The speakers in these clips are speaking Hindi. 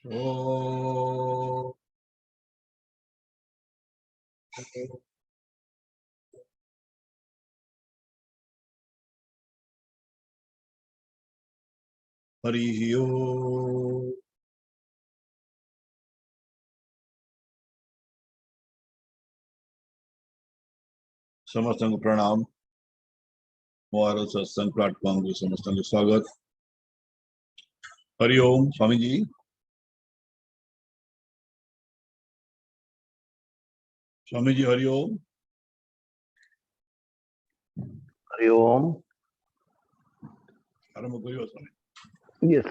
ओ हरि ओम। समस्त को प्रणाम। हमारे सत्संग प्लेटफॉर्म के समस्त को स्वागत। हरि ओम स्वामी जी। स्वामी जी हरि ओम। हरि ओम। आरंभ करियो स्वामी। यस।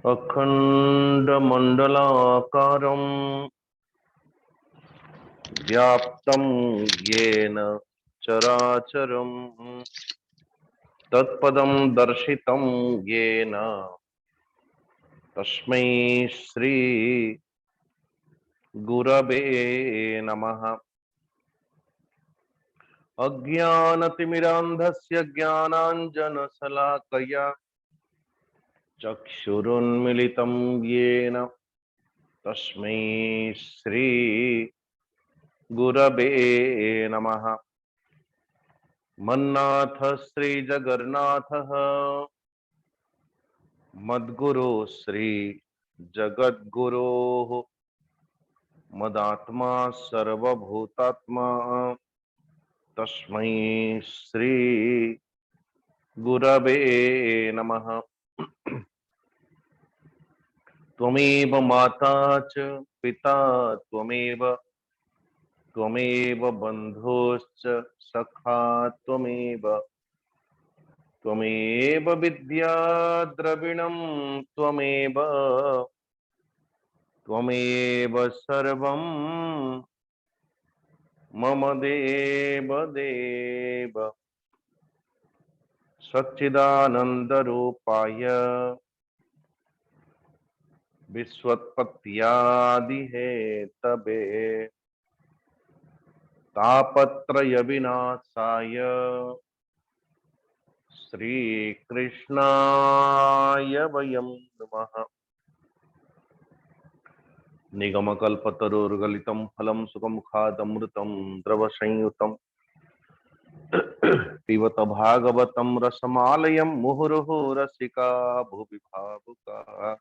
अखंडमंडलाकारं व्याप्तं येन चराचरं तत्पदं दर्शितं येन तस्मै श्री गुरवे नमः। अज्ञानतिमिरान्धस्य ज्ञानाञ्जनशलाकया चक्षुरुन्मिलितं येन तस्मै श्री गुरवे नमः। मन्नाथ श्री जगन्नाथः मद्गुरो श्री जगद्गुरोः मदात्मा सर्वभूतात्मा तस्मै श्री गुरवे नमः। त्वमेव माता च पिता त्वमेव बन्धुश्च सखा त्वमेव विद्या द्रविणं त्वमेव सर्वं मम देव सच्चिदानन्दरूपाय विश्वोत्पत्त्यादिहेतवे तापत्रय विनाशाय श्रीकृष्णाय वयं नमः। निगमकल्पतरुर्गलितं फलं सुखमुखादमृतं द्रवसंयुतं पिबत भागवतं रसमालयं मुहुर्मुहुः रसिका भुवि भावुकाः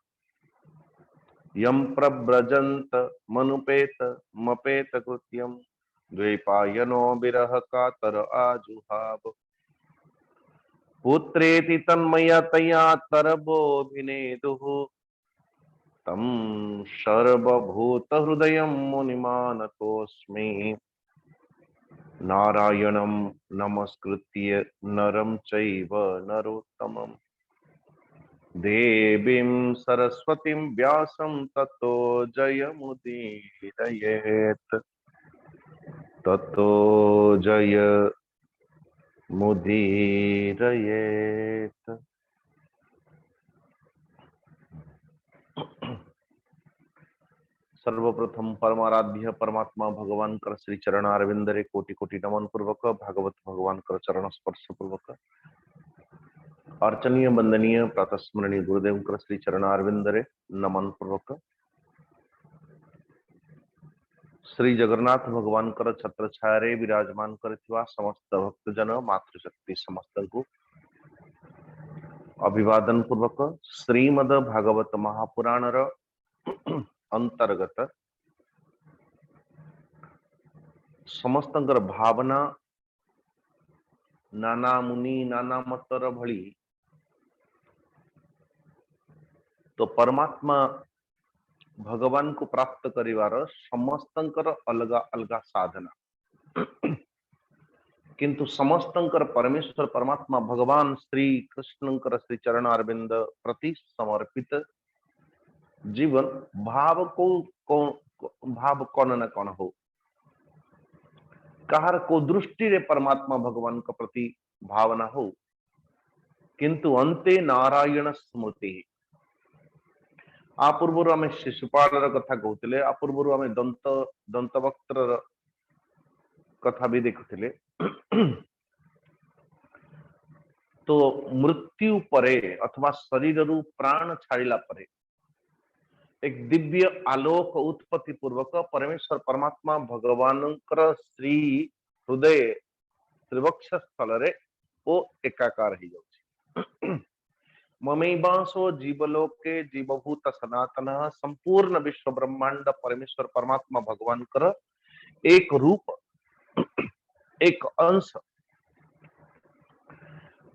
यं प्रव्रजन्त मनुपेत मपेत कृत्यं द्वैपायनो विरह कातर आजुहाव पुत्रेति तन्मयतया तरवोऽभिनेदुः तं सर्वभूतहृदयं मुनिमानतोऽस्मि। नारायणं नमस्कृत्य नरं चैव नरोत्तमं देवीं सरस्वतीं व्यासं ततो जयमुदीरयेत् सर्वप्रथम परमाराध्य परमात्मा भगवान कर श्री चरण अरविंदरे कोटि कोटि नमन पूर्वक भागवत भगवान कर चरण स्पर्श पूर्वक अर्चनीय वंदनीय प्रातः स्मरणीय गुरुदेव कर श्री चरण अरविंदरे नमन पूर्वक श्री जगन्नाथ भगवान कर छत्र छाया विराजमान कर समस्त भक्तजन मातृशक्ति समस्त को अभिवादन पूर्वक श्रीमद भागवत महापुराण अंतर्गत समस्त भावना नाना मुनि नाना मतर भली तो परमात्मा भगवान को प्राप्त करिवार समस्तंकर अलगा अलगा साधना किंतु समस्तंकर परमेश्वर परमात्मा भगवान श्री कृष्णंकर श्री चरण अरविंद प्रति समर्पित जीवन भाव कौन न कौन हो कहार को दृष्टि रे परमात्मा भगवान का प्रति भावना हो किंतु अंते नारायण स्मृति आ पूर्व आम शिशुपाल कथा कहते आ पूर्व आम दंतवक्त्र कथा भी देखुले तो मृत्यु परे अथवा शरीर रु प्राण छाड़िला परे एक दिव्य आलोक उत्पत्ति पूर्वक परमेश्वर परमात्मा भगवान श्री हृदय त्रिवक्ष स्थल रे ओ एकाकार हो जाउछि ममैवांसो जीवलोके जीवभूत सनातन संपूर्ण विश्व ब्रह्मांड परमेश्वर परमात्मा भगवान कर एक रूप एक अंश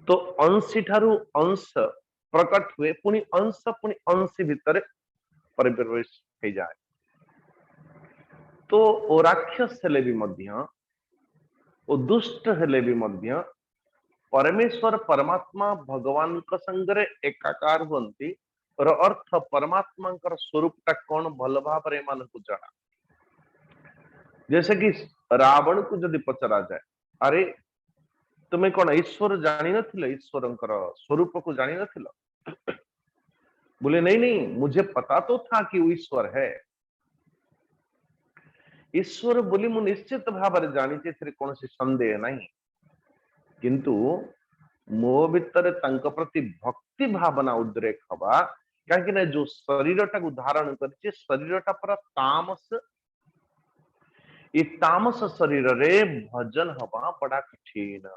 तो अंशी ठारू अंश प्रकट हुए पुणी अंश भितर परिप्रवेश हो जाए तो ओ राक्षस हेले भी मध्य ओ दुष्ट हेले भी मध्य परमेश्वर परमात्मा भगवान का संगरे एकाकार हुंती और अर्थ परमात्मा का स्वरूप टा कौन भल भाव रे मान को जाना जैसे कि रावण को जदि पचरा जाए अरे तुम्हें कौन ईश्वर जानी नथिल ईश्वर स्वरूप को जानी नथिल बोले नहीं मुझे पता तो था कि वो ईश्वर है ईश्वर बोली मु निश्चित भाव रे जानी कौन सी संदेह नहीं किंतु मो भितर तंक प्रति भक्ति भावना उद्रेक हवा कहीं जो शरीर टा धारण कर शरीर टा पूरा तामस ये तामस शरीर रे भजन हवा बड़ा कठिन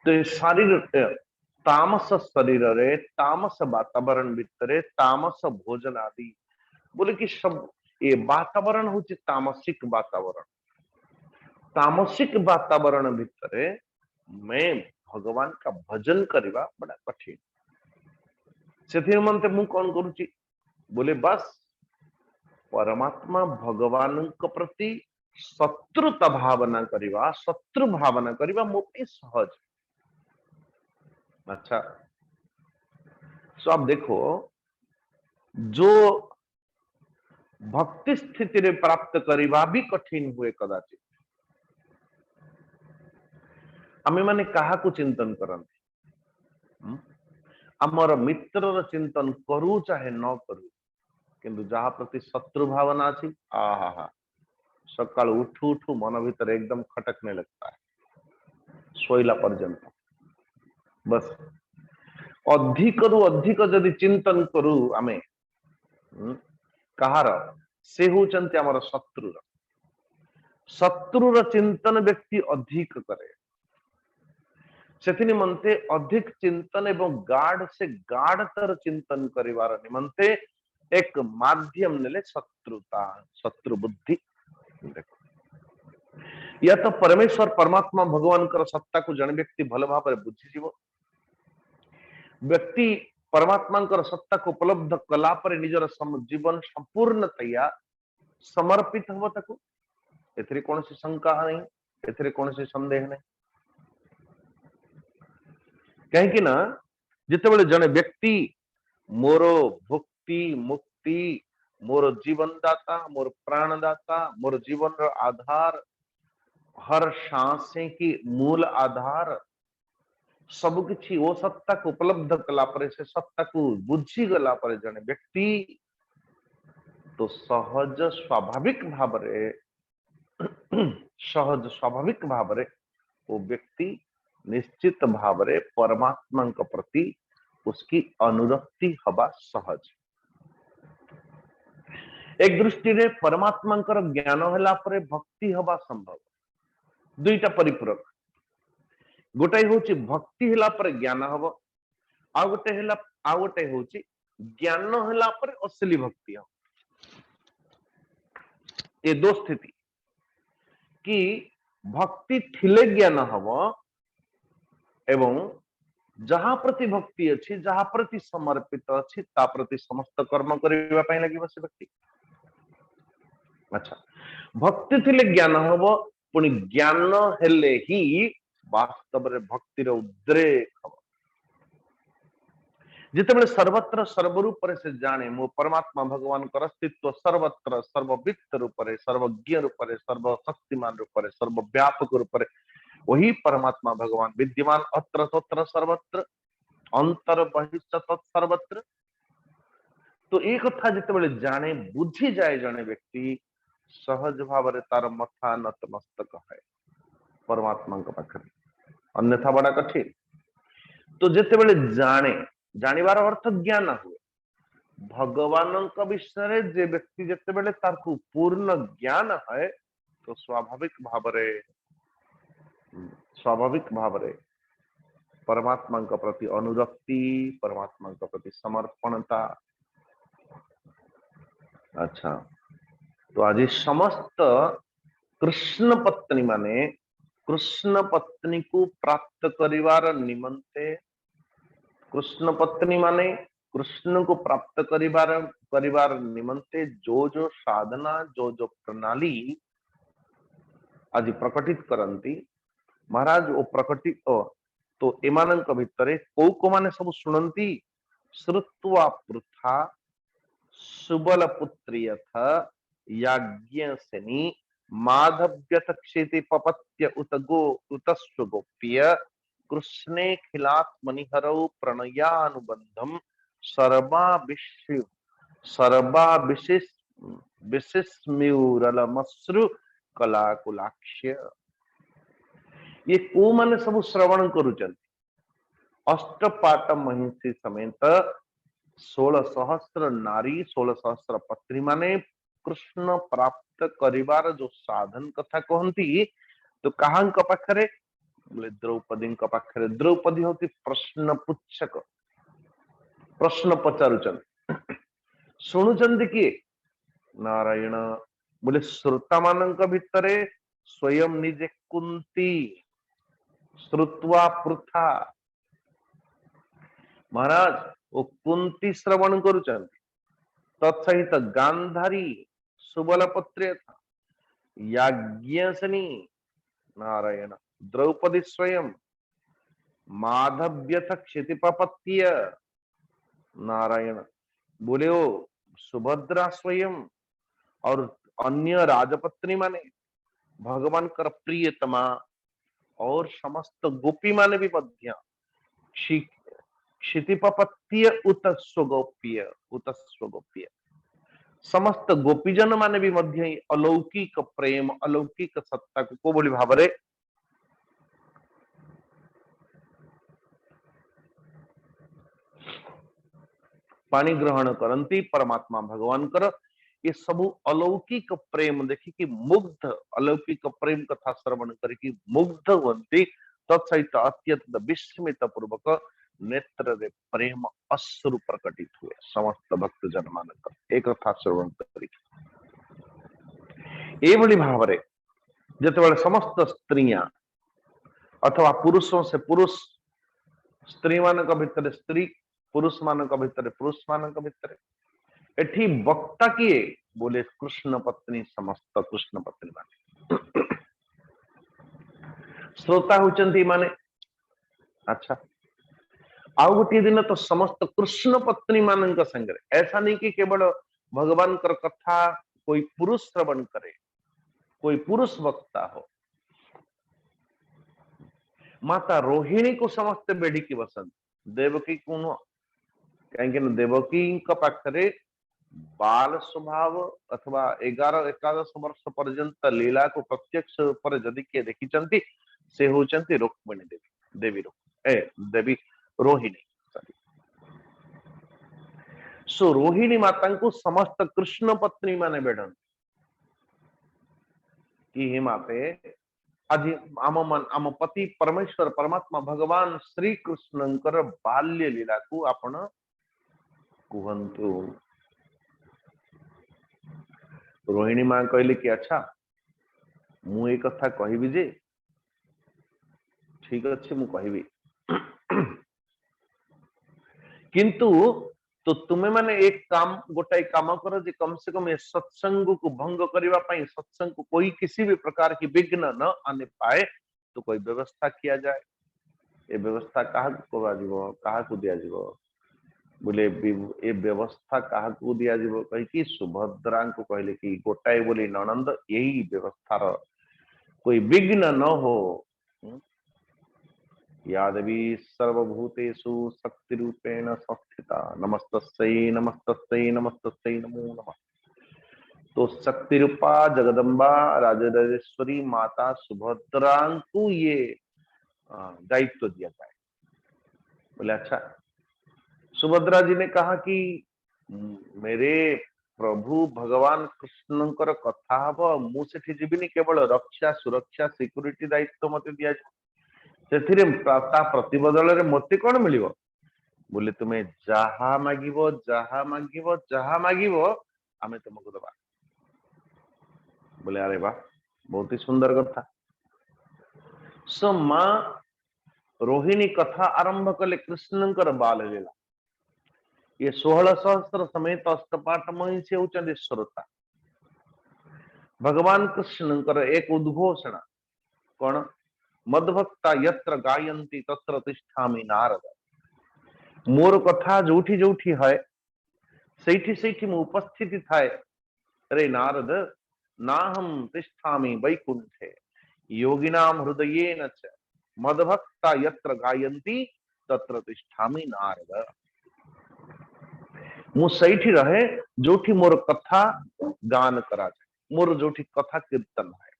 तो शरीर तामस शरीर रे तामस वातावरण भितर तामस भोजन आदि बोले कि सब ये वातावरण हूँ तामसिक वातावरण भितर मैं भगवान का भजन करवा बड़ा कठिन से मनते मु कौन करुची बोले बस परमात्मा भगवान को प्रति शत्रुता भावना करवा शत्रु भावना करवा मो पे सहज अच्छा सो आप देखो जो भक्ति स्थिति रे प्राप्त करवा भी कठिन हुए कदाचित आमे माने कहा को चिंतन करते आमर मित्र चिंतन करू चाहे न करू किंतु जहा प्रति शत्रु भावना अच्छी आहा सकाल उठू उठू मन भीतर एकदम खटकने लगता है सोइला पर्यंत बस अधिक रु अधिक जदि चिंतन करू आमे कहार से होचंती आमर शत्रुर चिंतन व्यक्ति अधिक करे से निमंते अधिक चिंतन एवं गाढ़ से गाढ़तर चिंतन करिवार निमंते एक माध्यम नेले शत्रुता शत्रु बुद्धि देखो या तो परमेश्वर परमात्मा भगवान कर सत्ता को जन व्यक्ति भल भाव बुझी जीव व्यक्ति परमात्मा कर सत्ता को उपलब्ध कला पर निजर जीवन संपूर्णतया समर्पित हो ताको एथरे कौन सी शंका नहीं एथरे कौन सी संदेह नहीं कहीं ना जिते बड़े जने व्यक्ति मोर भक्ति मुक्ति मोर जीवन दाता मोर प्राणदाता मोर जीवन रो आधार हर सांसे की मूल आधार सब किछि वो सत्ता को उपलब्ध कला पर से सत्ता को बुझी गला पर जने व्यक्ति तो सहज स्वाभाविक भाव रे वो व्यक्ति निश्चित भाव रे परमात्मा के प्रति उसकी अनुरक्ति हवा सहज एक दृष्टि रे परमात्मा ज्ञान होला परे भक्ति हवा संभव दुईटा परिपूरक गोटाई होची भक्ति होला पर ज्ञान हबो, आ गोटे होची ज्ञान होला पर असली भक्ति हो। ये दो स्थिति कि भक्ति थिले ज्ञान हबो एवं जहाँ प्रति भक्ति अच्छी, जहाँ प्रति समर्पित अच्छी, ता प्रति समस्त कर्म करबा पई लागिबो से व्यक्ति। अच्छा, भक्ति थिले ज्ञान हबो, पुणी ज्ञान हेले ही वास्तव रे भक्ति रे उद्रेक हबो। जितेबेले सर्वत्र सर्वरूप से जाने मो परमात्मा भगवान कर अस्तित्व सर्वत्र सर्ववित्त रूप से, सर्वज्ञ रूप से, सर्वशक्तिमान रूप से, सर्वव्यापक रूप से वही परमात्मा भगवान विद्यमान अत्र तत्र सर्वत्र अंतर बहिष्ठ तत्सर्वत्र। तो एक कथा जितेबेले जाने बुझी जाए जने व्यक्ति सहज भाव रे तार मथा नतमस्तक है परमात्मा के पाखरे, अन्यथा बड़ा कठिन। तो जितेबेले जाने, जानिबार अर्थ ज्ञान हुए भगवान विषय जे व्यक्ति जितेबेले तार को पूर्ण ज्ञान है तो स्वाभाविक भाव रे परमात्मा के प्रति अनुरक्ति, परमात्मा के प्रति समर्पणता। अच्छा, तो आज समस्त कृष्ण पत्नी माने कृष्ण पत्नी को प्राप्त करिवार निमंते, कृष्ण पत्नी माने कृष्ण को प्राप्त करिवार निमंते जो जो साधना, जो जो प्रणाली आज प्रकटित करंती महाराज वो प्रकटित तो एमानंक भितरे को माने सब सुनंती श्रुत्वा पृथा सुबल पुत्रियथ याज्ञसेनी माधव्यथ क्षिति पपत्य उतस्व गोप्य कृष्णे खिलात्मनिहरौ प्रणयानुबंधम सर्वा विशिष्म्यूरलमश्रु कलाकुलाक्ष्य। ये को माने सब श्रवण करुचंती अष्टपाट महिषी समेत 16 सहस्र नारी 16 सहस्र पत्नी माने कृष्ण प्राप्त करिवार जो साधन कथा कहती तो कहां पाखरे बोले द्रौपदी पाखरे। द्रौपदी होती प्रश्न पुच्छक, प्रश्न पचारुचंती शुणुचंती किए नारायण बोले श्रोता मानक भितरे स्वयं निजे कुंती श्रुत्वा पृथा महाराज वो कुंती श्रवण करुचंती तत्सहित गांधारी सुबलपुत्र याज्ञसनी नारायण द्रौपदी स्वयं माधव्यथ क्षितिपपत्य नारायण बोले वो सुभद्रा स्वयं और अन्य राजपत्नी माने भगवान कर प्रियतमा और समस्त गोपी माने भी मध्य क्षितिपपत्य उतस्वगोप्य समस्त गोपीजन माने भी मध्य अलौकिक प्रेम अलौकिक सत्ता को बोली भावरे पानी ग्रहण करंती परमात्मा भगवान कर ये सब अलौकिक प्रेम देखी कि मुग्ध अलौकिक प्रेम कथा श्रवण करके मुग्ध हुंती तत्सहित अत्यंत विस्मित पूर्वक नेत्र रे प्रेम अश्रु प्रकटित हुए समस्त भक्त जन मानक एक कथा श्रवण करके एभली भावरे जेतेबेले समस्त स्त्रियां अथवा पुरुषों से पुरुष स्त्री मानक भितर स्त्री पुरुष मानक भितर पुरुष मानक भितर एठी वक्ता किए बोले कृष्ण पत्नी समस्त कृष्ण पत्नी माने श्रोता होचंती माने अच्छा आउ गोटे दिन तो समस्त कृष्ण पत्नी मानक संगे ऐसा नहीं कि केवल भगवान कर कथा कोई पुरुष श्रवण करे कोई पुरुष वक्ता हो माता रोहिणी को समस्त बेढ़ी की बसंत देवकी को कहीं देवकी पाखरे बाल स्वभाव अथवा 11-11 वर्ष पर्यंत लीला को प्रत्यक्ष पर जदि किए देखी से होचंती रुक्मिणी देवी देवी रोहिणी सो रोहिणी माता को समस्त कृष्ण पत्नी माने बेढ़ कि हे माते आज आम पति परमेश्वर परमात्मा भगवान श्री कृष्णंकर बाल्य लीला को आपण कहतु। रोहिणी मां कहले कि अच्छा मु ए कथा कहबी जे ठीक अच्छे मु कहबी किंतु तो तुम्हें माने एक काम गोटाई काम करो जे कम से कम ये सत्संग को भंग करने पाई सत्संग को कोई किसी भी प्रकार की विघ्न न आने पाए तो कोई व्यवस्था किया जाए। ये व्यवस्था कहा को दिया बोले ए व्यवस्था कहा को दिया कही सुभद्रा को कहले कि गोटाए बोली ननंद यही व्यवस्था कोई विघ्न न हो। या देवी सर्वभूतेषु शक्ति रूपेण संस्थिता नमस्तस्यै नमस्तस्यै नमस्तस्यै नमो नमः। तो शक्ति रूपा जगदम्बा राजराजेश्वरी माता सुभद्रा को ये दायित्व दिया जाए। बोले अच्छा। सुभद्रा जी ने कहा कि मेरे प्रभु भगवान कृष्णंकर कथा हम मुझे जीविनी केवल रक्षा सुरक्षा सिक्यूरिटी दायित्व मत दिया प्रतिबदल मत कौन मिल बोले तुम्हें जहा मागिबो जहा मागिबो जहा मागिबो आमे तुमको दबा। बोले अरे वाह बहुत ही सुंदर कथा। सो मां रोहिणी कथा आरंभ कले कृष्णंकर बाल लीला। ये 16 सहस्त्र समेत अष्टपाठ महिषी होचंदी श्रोता। भगवान कृष्णंकर एक उद्घोषणा कौन मदभक्ता यत्र गायन्ति तत्र तिष्ठामि नारद। मोर कथा जोठी जोठी है सेठी सेठी मु उपस्थिति थाए। अरे नारद नाहम तिष्ठामि वैकुंठे योगिनाम हृदयेन च मदभक्ता यत्र गायन्ति तत्र तिष्ठामि नारद। मु सैठी रहे जोठी मोर कथा गान करा जाए मोर जोठी कथा कीर्तन है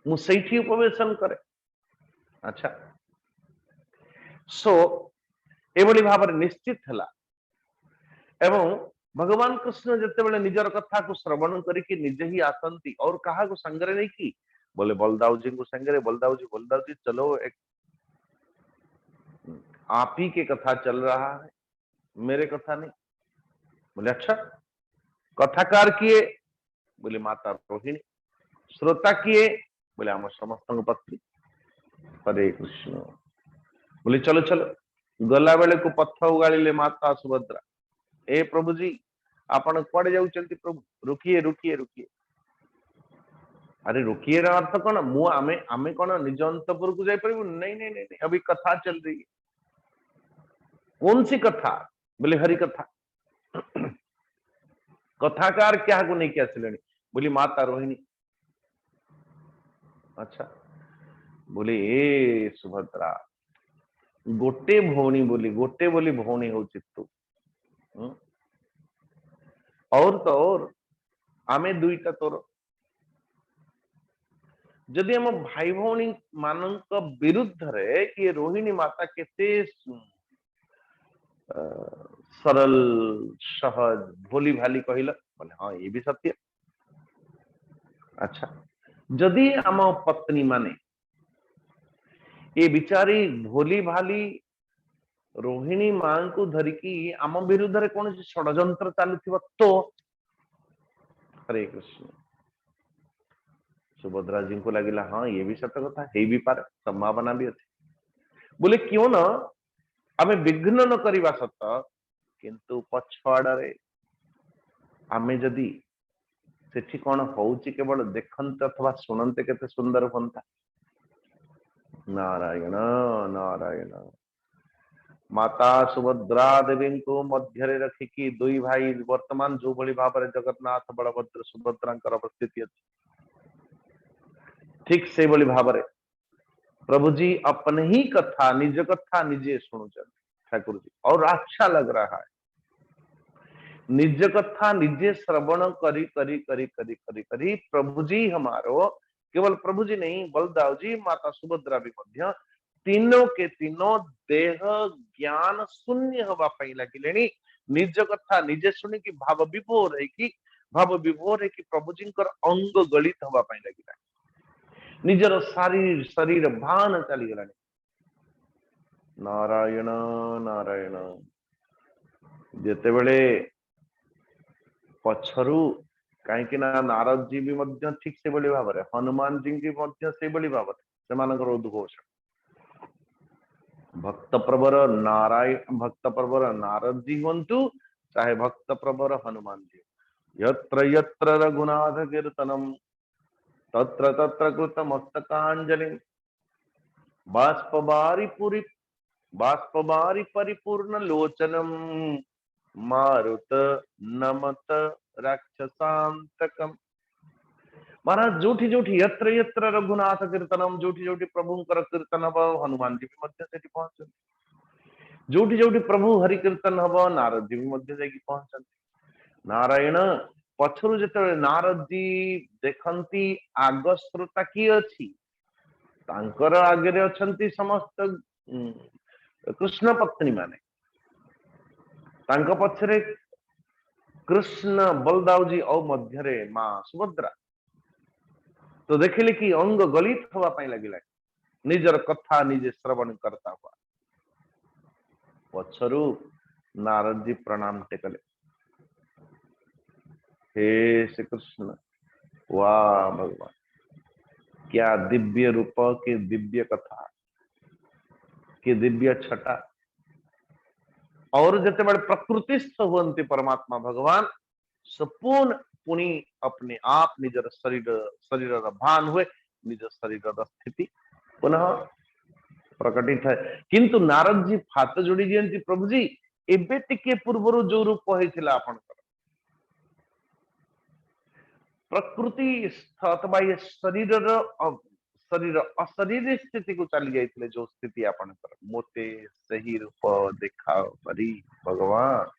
मु सैठी उपवेशन करे। अच्छा सो एभली भाव निश्चित है एवं भगवान कृष्ण जिते बड़े निजर कथा को श्रवण करके निजे ही आसंती और कहा को संगरे नहीं की बोले बलदाव जी को संगरे बलदाव जी चलो एक आप ही के कथा चल रहा है मेरे कथा नहीं। बोले अच्छा कथाकार किए बोले माता रोहिणी श्रोता किए बोले आम समस्त पत्नी हरे कृष्ण। बोले चलो चलो गला बेले को पथ उगाड़े माता सुभद्रा ए प्रभु जी आपण कुआडे जाउचंती प्रभु रुकिए रुकिए रुकिए। अरे रुकिए अर्थ कौन मु आमे आमे कौन निज अंतपुर को जाई परिबु नहीं नहीं नहीं अभी कथा चल रही है। कौन सी कथा बोले हरि कथा। कथाकार क्या को नहीं क्या सिलेनी बोली माता रोहिणी। अच्छा बोले ए सुभद्रा गोटे बोली भौणी हो तू और तो और आमे दुईटा तोर जदि हम भाई भौणी मानक विरुद्ध रे कि रोहिणी माता केते सरल सहज भोली भाली कहला बोले हाँ ये भी सत्य। अच्छा जदि आम पत्नी माने ये बिचारी भोली भाली रोहिणी मां को धरिकी आम विरुद्ध रे कौन षड्यंत्र चलुथिबो तो हरे कृष्ण। सुभद्रा जी को लगिला हाँ ये भी सत्य कथा है भी पारे संभावना भी अच्छी। बोले क्यों न आमे विघ्न न करिबा सत किंतु पछवाड़े आमे जदि सेठी कौन होउची केवल देखंत अथवा सुनंते केते सुंदर होंता। नारायण नारायण। माता सुभद्रा देवी को मध्य रखिकी दुई भाई वर्तमान जो भली भाव जगन्नाथ बलभद्र सुभद्रा अवस्थिति अच्छी ठीक से भली भाव प्रभु जी अपने ही कथा निजे सुनुचन ठाकुर जी और अच्छा लग रहा है। निज कथा निजे श्रवण करी करी करी करी करी करी प्रभु जी हमारो केवल प्रभु जी नहीं बलदाव जी माता सुभद्रा भी मध्य तीनों के तीनों देह ज्ञान शून्य हवा लगिले निज कथा निजे सुनी कि भाव विभोर है कि प्रभु जी अंग गलित हवा लगिला। निजर शरीर भान चली गला। नारायण नारायण जेतेबेले पछरु कहीं नारद जी भी ठीक से भाव में हनुमान जी की भाव से उद्घोष भक्त प्रवर नारद जी हूँ चाहे भक्त प्रवर हनुमान जी यत्र यत्र रघुनाथ कीर्तनम तत्र तत्र कृत मस्तकांजलि बाष्पवारि परिपूर्ण लोचनम मारुत नमत राक्षसांतकम। महाराज जोठी जोठी यत्र यत्र रघुनाथ कीर्तनम जोठी जोठी प्रभुंकर कीर्तन हब हनुमान जी भी मध्य से पहुंचते जोठी जोठी प्रभु हरि कीर्तन हब नारद जी भी मध्य से पहुंचते। नारायण पछरु जेतेबेले नारद जी देखंती आग श्रोता किए अछि तांकर आगे अछंती समस्त कृष्ण पत्नी माने तांको पछरे कृष्ण बलदाव जी और मध्यरे मां सुभद्रा तो देखिले कि अंग गलित हवा पाई लगिला निजर कथा निजे श्रवण करता हुआ पछरु नारद जी प्रणाम टेकले हे श्री कृष्ण वाह भगवान क्या दिव्य रूप के दिव्य कथा के दिव्य छटा और जते बड़े प्रकृतिस्थ हुए परमात्मा भगवान संपूर्ण पुनि अपने आप निजर शरीर भान हुए निज शरीर स्थिति पुनः प्रकटित है किंतु नारद जी हाथ जोड़ी दियंती प्रभु जी एबे टिके पूर्व जो रूप होइथिला आपनकर प्रकृति अथवा ये शरीर अशरीर स्थिति को चली जाइए जो स्थिति आपनकर मोते सही रूप देखा परी भगवान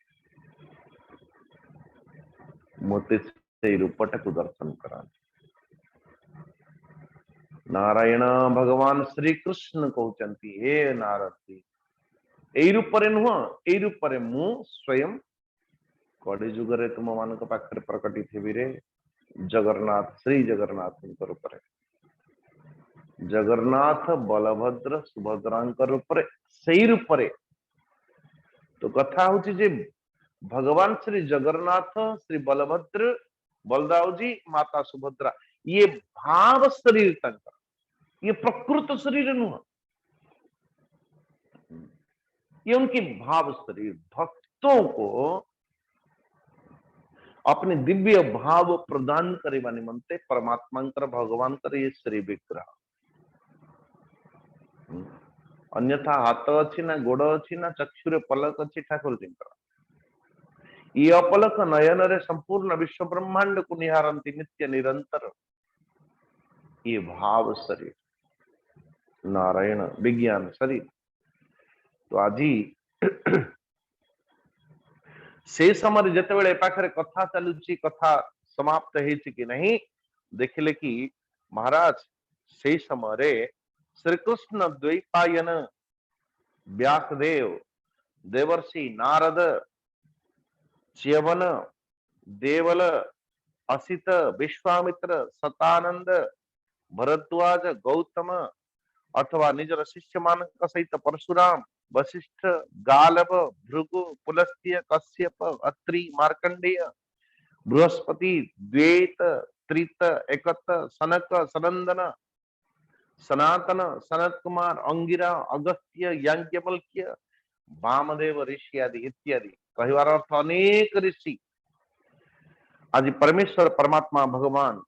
मोते से रूपटा को दर्शन करा। नारायण भगवान श्री कृष्ण कहते हे नारद जी यही रूपरे नुह यही रूपरे मु स्वयं कड़ी जुगरे तुम मान पाखे प्रकटित हेबी रे जगन्नाथ श्री जगन्नाथ रूपरे जगन्नाथ बलभद्र सुभद्रांकर रूपरे सही रूपरे तो कथा होची जे भगवान श्री जगन्नाथ श्री बलभद्र बलदाव जी माता सुभद्रा ये भाव शरीर तंत्र ये प्रकृत शरीर नुह ये उनकी भाव शरीर भक्तों को अपने दिव्य भाव प्रदान करे निमंते परमात्मा भगवान कर ये श्री विग्रह अन्यथा हाथ अच्छी ना गोड़ अच्छी ना चक्षुरे पलक अच्छी ठाकुर जी ये अपलक नयन रे संपूर्ण विश्व ब्रह्मांड को निहारती नित्य निरंतर ये भाव शरीर नारायण विज्ञान शरीर तो आज से समय जिते पाखे कथा चलुची कथा समाप्त कि नहीं देखिले कि महाराज से समय श्री कृष्ण द्वैपायन व्यासदेव देवर्षि नारद च्यवन देवल असित विश्वामित्र सतानंद भरद्वाज गौतम अथवा निजर शिष्य मान सहित परशुराम वशिष्ठ गालव भृगु पुलस्त्य कश्यप अत्रि मार्कंडेय बृहस्पति द्वैत त्रित एकत सनक सनंदन सनातन सनत कुमार अंगिरा अगस्त्य याज्ञवल्क्य वामदेव ऋषि आदि इत्यादि कहवार अर्थ अनेक ऋषि आज परमेश्वर परमात्मा भगवान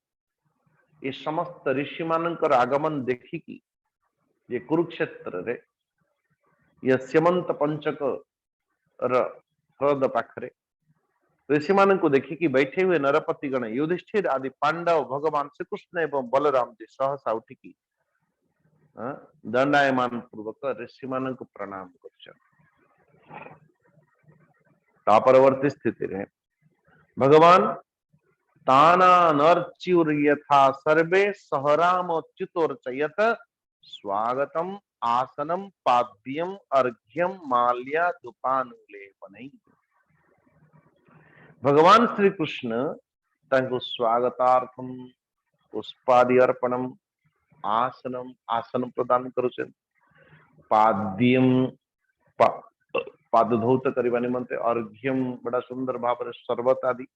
ये समस्त ऋषि मानकर आगमन देखिकी ये कुरुक्षेत्र रे ये स्यमंत पंचक ह्रद पाखरे ऋषि मान को देखिकी बैठे हुए नरपति गण युधिष्ठिर आदि पांडव भगवान श्री कृष्ण एवं बलराम जी सहसा उठिकी दंडायमान पूर्वक ऋषि मान को प्रणाम कर परवर्ती स्थिति रे भगवान ताना नर्च्युर यथा सर्वे सहराम च्युतोर्चयत स्वागतम आसनम पाद्यम अर्घ्यम माल्या धूपानुलेपनै भगवान श्री कृष्ण तांको स्वागतार्थम पुष्पादि अर्पणम आसनम आसन प्रदान करुछन पाद्यम पाद धौत करबा निमंते अर्घ्यम बड़ा सुंदर भाव सर्वत आदि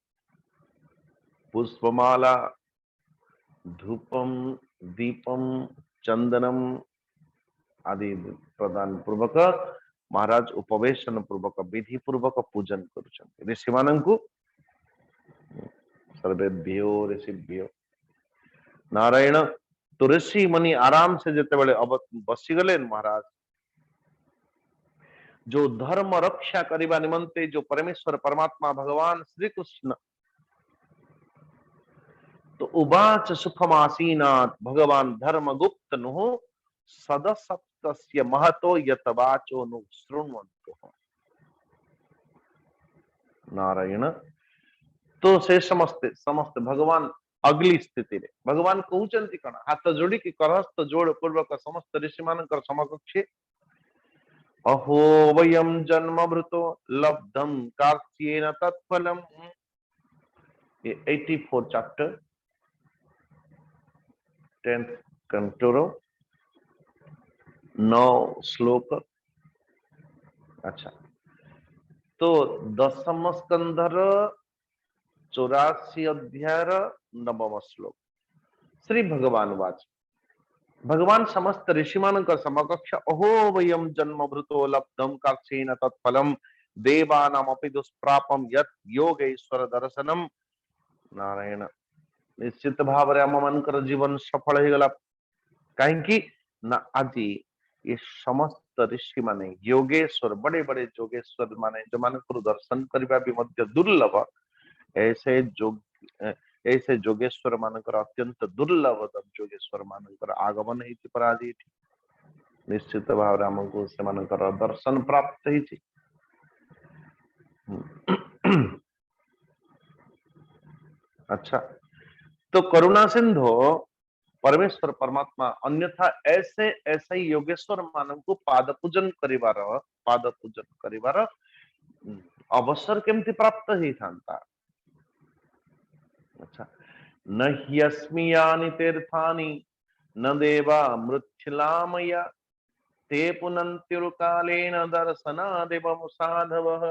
पुष्पमाला धूपम दीपम चंदनम आदि प्रदान पूर्वक महाराज उपवेशन पूर्वक विधि पूर्वक पूजन करुछन ऋषि मानंकु सर्वेभ्यो ऋषिभ्यो नारायण। तो ऋषि मुनि आराम से जिते बेले बसी गले महाराज जो धर्म रक्षा करने निमंते जो परमेश्वर परमात्मा भगवान श्री कृष्ण तो उवाच सुखमासीनात् भगवान धर्म गुप्त नु सदसप्तस्य महतो यत वाचो नु शृण्वन्तु नारायण। तो से समस्ते समस्त भगवान अगली स्थिति रे भगवान कहउचंती कण हाथ जोड़ी की करहस्त जोड़ पूर्वक समस्त ऋषि मानकर समकक्षे अहो वयम जन्मभृतो लब्धम कार्त्येन तत्फलम। ये 84 चैप्टर 10th कंटोरो 9 श्लोक। अच्छा तो 10म स्कंधर 84 अध्याय 9 श्लोक श्री भगवान वाच भगवान समस्त ऋषिमान समकक्ष अहो वयम जन्मभृतो लब्धम कार्षेण तत्फलम देवानामपि दुष्प्रापम यत् योगेश्वर दर्शनम नारायण। निश्चित भाव रे आम मानकर जीवन सफल हो गला कहीं ना आज ये समस्त ऋषि माने योगेश्वर बड़े बड़े योगेश्वर माने जो मान दर्शन करने भी मध्य दुर्लभ ऐसे जोगेश्वर मानकर अत्यंत दुर्लभ जोगेश्वर मानकर आगमन होती पर आज निश्चित भाव आमको से मानकर दर्शन प्राप्त होती। अच्छा तो करुणा सिंधु परमेश्वर परमात्मा अन्यथा ऐसे ऐसे ही योगेश्वर मानव को पाद पूजन करिवार अवसर केमती प्राप्त ही था। अच्छा न ह्यस्मियानि तीर्थानि न देवा मृच्छिलामया ते पुनन्त्युर्कालेन दर्शनादेव साधवः।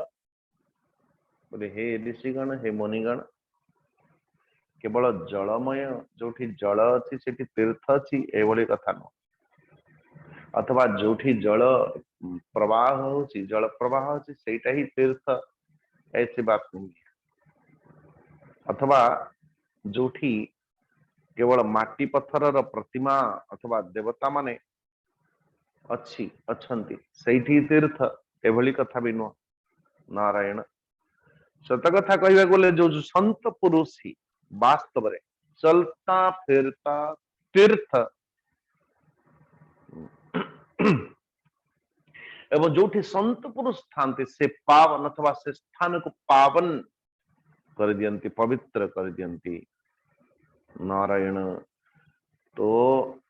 बोले हे ऋषिगण हे मुनिगण केवल जलमय जोठी जल अच्छी सेठी तीर्थ अच्छी एभली कथा न अथवा जोठी जल प्रवाह होची जल प्रवाह होची सेटा ही तीर्थ ऐसी बात नहीं है। अथवा जोठी केवल माटी पत्थर प्रतिमा अथवा देवता माने अच्छी अच्छंती सेठी तीर्थ एभली कथा भी नुह नारायण। सत कथा कहवा गले जो संत पुरुष ही वास्तव रे चलता फिरता तीर्थ एवं जोठी संत पुरुष थांते से पावन अथवा से स्थान को पावन कर दियंती पवित्र कर दियंती नारायण। तो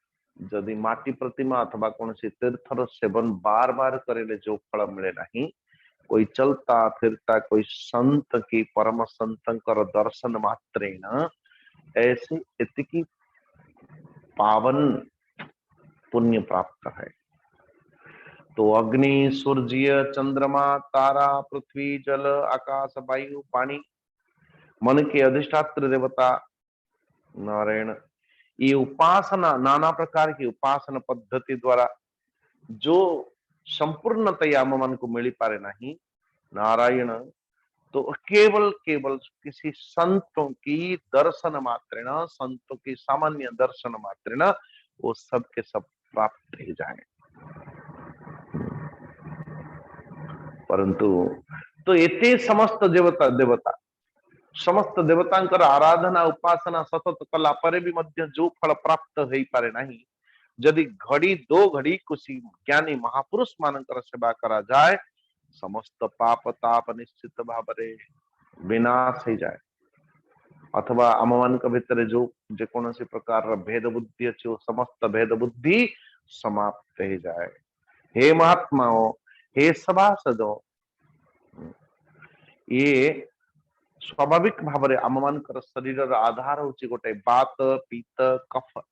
जदि माटी प्रतिमा अथवा कौन सी तीर्थर सेवन बार बार करे जो फल मिले नहीं कोई चलता फिरता कोई संत की परम संतर दर्शन मात्रेण ऐसे इतकी पावन पुण्य प्राप्त है। तो अग्नि सूर्य चंद्रमा तारा पृथ्वी जल आकाश वायु पानी मन के अधिष्ठात्र देवता नारायण ये उपासना नाना प्रकार की उपासना पद्धति द्वारा जो संपूर्णतया मन को मिल पारे नहीं नारायण। तो केवल केवल किसी संतों की दर्शन मात्रेण संतों की सामान्य दर्शन मात्रेण वो सब के सब प्राप्त हो जाए। परंतु तो एते समस्त देवता देवता समस्त देवतांकर आराधना उपासना सतत कला परे भी मध्य जो फल प्राप्त हो पारे नहीं यदि घड़ी दो घड़ी कुछ ज्ञानी महापुरुष मानकर सेवा करा जाए समस्त पाप ताप निश्चित भाव विनाश हो जाए अथवा आम मान भितर जो जेकोसी प्रकार भेद बुद्धि अच्छी समस्त भेद बुद्धि समाप्त हो जाए। हे महात्माओं हे सभासदों ये स्वाभाविक भाव आम मान शरीर आधार हूँ गोटे बात पीत कफ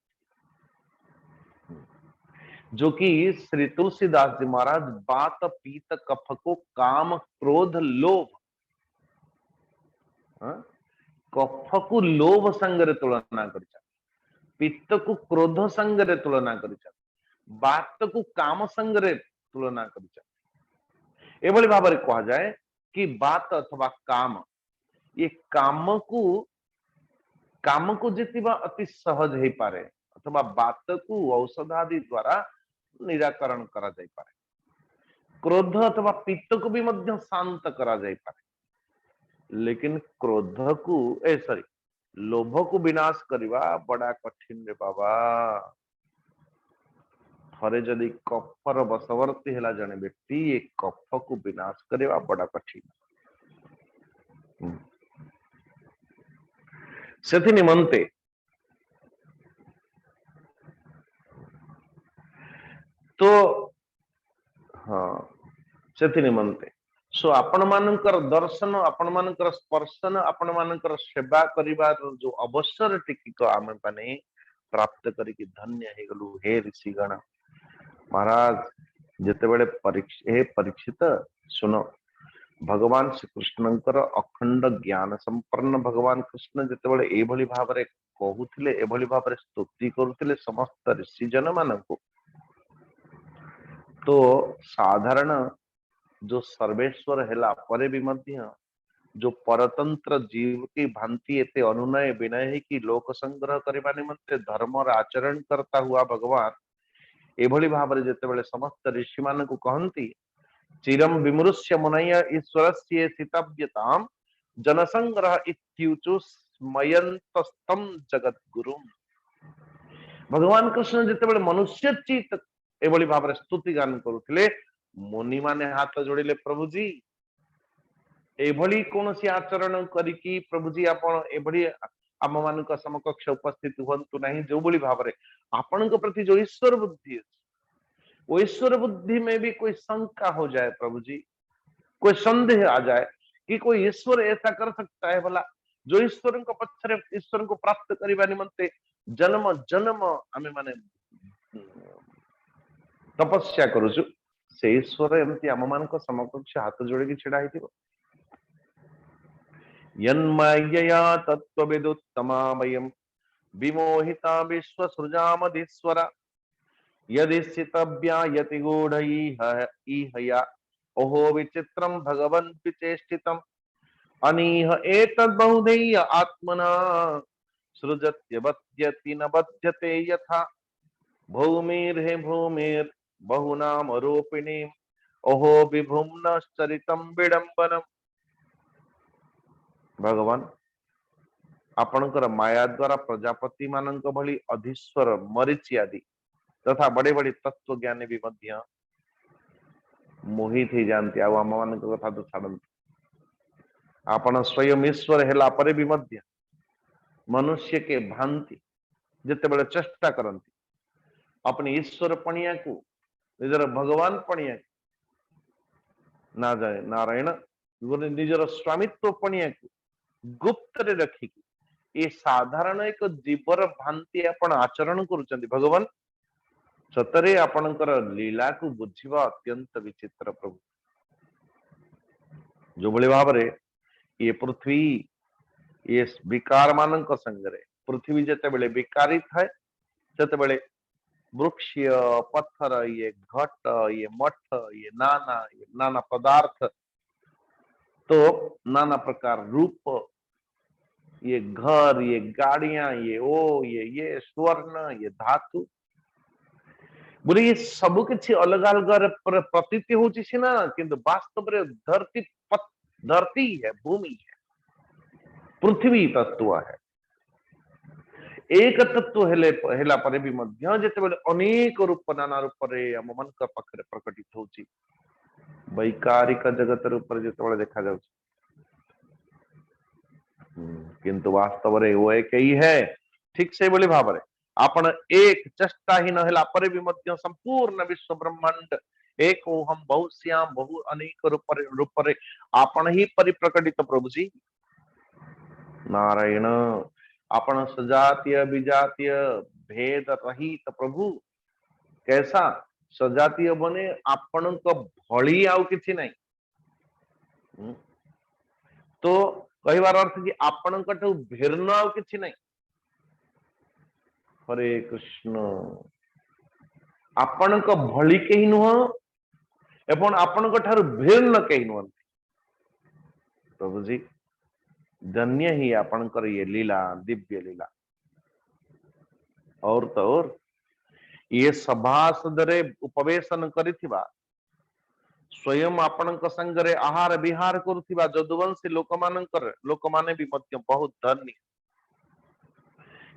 जो कि श्री तुलसीदास जी महाराज बात पीत कफ को काम क्रोध लोभ, हाँ? कफ को लोभ संगरे तुलना कर, पित्त को क्रोध संगरे तुलना कर, बात को काम संगरे तुलना कर, एभली भाव में कहा जाए कि बात अथवा काम, ये काम को जितिबा अति सहज हो पारे अथवा बात को औषध आदि द्वारा निराकरण करा जाई पारे, क्रोध अथवा पित्त को भी मध्य शांत करा जाई पारे, लेकिन क्रोध को सॉरी लोभ को विनाश करवा बड़ा कठिन रे बाबा। थरे जदि कफर बशवर्ती है जने व्यक्ति, ये कफ को विनाश करवा बड़ा कठिन। से निमंते तो हाँ से निमंते सो आपण मानकर दर्शन, आपण मानकर स्पर्शन, आपण मानकर सेवा करिवार जो अवसर टिक आम माने प्राप्त करिक धन्य हे गलु। हे ऋषिगण महाराज जिते बड़े परीक्षित सुनो, भगवान श्री कृष्णंकर अखंड ज्ञान संपन्न भगवान कृष्ण जिते बड़े एभली भाव रे कहूथिले, एभली भाव रे स्तुति करुथिले समस्त ऋषिजन मानकु, तो साधारण जो सर्वेश्वर हेला परे भी मध्य जो परतंत्र जीव की भांति एते अनुनय विनय है कि लोक संग्रह करने निमंते धर्म आचरण करता हुआ भगवान एभली भाव रे जेते बेले समस्त ऋषि मान को कहंती, चिरम विमृश्य मुनय ईश्वरस्य सितव्यताम जनसंग्रह इत्युचु स्मयंतस्तम जगत गुरुम। भगवान कृष्ण जेते बेले मनुष्य चित एभली भाव रे स्तुति गान करुथिले, मुनि माने हाथ जोड़िले, प्रभु जी एभली कौन सी आचरण करिकी प्रभुजी आपण एभली आम मान समकक्ष उपस्थित हुंतु नहीं, जो बड़ी भाव रे आपण प्रति जो ईश्वर बुद्धि, वो ईश्वर बुद्धि में भी कोई शंका हो जाए प्रभु जी, कोई संदेह आ जाए कि कोई ईश्वर ऐसा कर सकता है भला, जो ईश्वर को पछरे ईश्वर को प्राप्त करबा निमंते जन्म जन्म आमे माने तपस्या करूछु, से ईश्वर एमती आम मान समकक्ष हाथ जोड़ी छिड़ा हिथिबो। यन्मायया तत्त्वविदुत्तमा वयं विमोहिता विश्वसृजामधीश्वरा, यदिश्चितव्या यति गूढैः ओहो विचित्रं भगवन् विचेष्टितम्, अनीह एतद्बहुधैर्य आत्मना सृजत्यवत्यति न बध्यते यथा, भूमिर्हे भूमिर् बहुनाम रूपिणी, ओहो विभुम्नश्चरितं विडम्बनम्। भगवान आपणकर माया द्वारा प्रजापति मानक भली अधीश्वर मरीचि आदि तथा बड़े बड़े तत्व ज्ञानी भी मध्य मोहित ही जानती, आम मान कथा तो छाड़ती, आपण स्वयं ईश्वर हेला परे भी मध्य मनुष्य के भांति जिते बड़े चेष्टा करती अपनी ईश्वर पणिया को निजर भगवान पणिया ना जाए नारायण निजर स्वामित्व पणिया को गुप्त रे रखिकी ये साधारण एक जीवर भांति आपण आचरण करुचंदी। भगवान सतरे आपणकर लीला को बुझिबा अत्यंत विचित्र प्रभु। जो बड़े भाव रे ये पृथ्वी ये विकार मानक संगरे पृथ्वी जेते बेले विकारी थाए सेते बेले वृक्ष पत्थर ये घट ये मठ ये नाना पदार्थ, तो नाना प्रकार रूप, ये घर ये गाड़ियां ये स्वर्ण ये धातु बोले ये सब किसी अलग अलग प्रतीति होची सिना, किंतु वास्तव रे धरती है, भूमि है, पृथ्वी तत्व है, एक तत्व हेला परे भी मध्य जेते बेले अनेक रूप नाना रूप रे हम मन का पाखरे प्रकटित होची, वैकारिक जगत रूप जेते बेले देखा जाउची, किंतु वास्तव रे वो एक ही है। ठीक से बोली भाव रे आपण एक चेष्टा ही नहला परे भी मध्य संपूर्ण विश्व ब्रह्मांड एक हो, हम बहुश्याम बहु अनेक रूप रे आपण ही परिप्रकटित प्रभु जी नारायण, आपण सजातीय विजातीय भेद रहित प्रभु, कैसा सजातीय बने आपण भली आउ किछि नहीं। तो कहबार अर्थ कि आपण भिन्न आउ किछि नहीं। हरे कृष्ण, आपण भली कहीं नुह एवं आपण भिन्न कहीं नुह। प्रभु जी धन्य ही आपणकर ये लीला, दिव्य लीला। और तो और ये सभासदरे उपवेशन करिथिबा, स्वयं आपण संगरे आहार विहार करुथिबा जदुवंशी लोक माने भी मध्य बहुत धन्य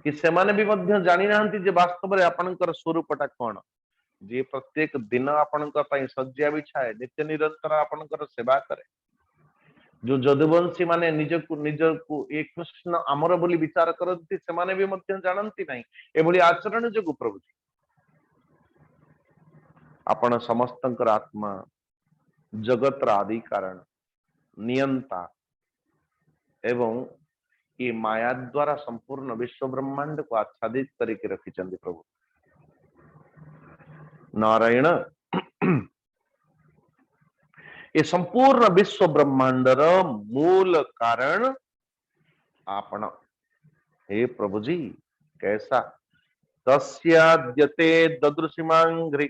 कि सेमाने भी मध्य जानि नाहंती जे वास्तव रे आपणकर स्वरूपटा कोन। जे प्रत्येक दिन आपणकर पई सज्जा बिछाए, नित्य निरंतर आपणकर सेवा करे, जो जदुवंशी माने निजकु ए कृष्ण आमर बोली विचार करती सेमाने भी मध्य जानती नहीं एभली आचरण जोगु प्रभु जी आपण समस्तंकर आत्मा, जगत आदि कारण, नियंता एवं ये माया द्वारा संपूर्ण विश्व ब्रह्मांड को आच्छादित करके रखिचंदी प्रभु नारायण। ये संपूर्ण विश्व ब्रह्मांडर मूल कारण आपण। हे प्रभु जी कैसा तस्याद्यते ददृशिमांघ्रि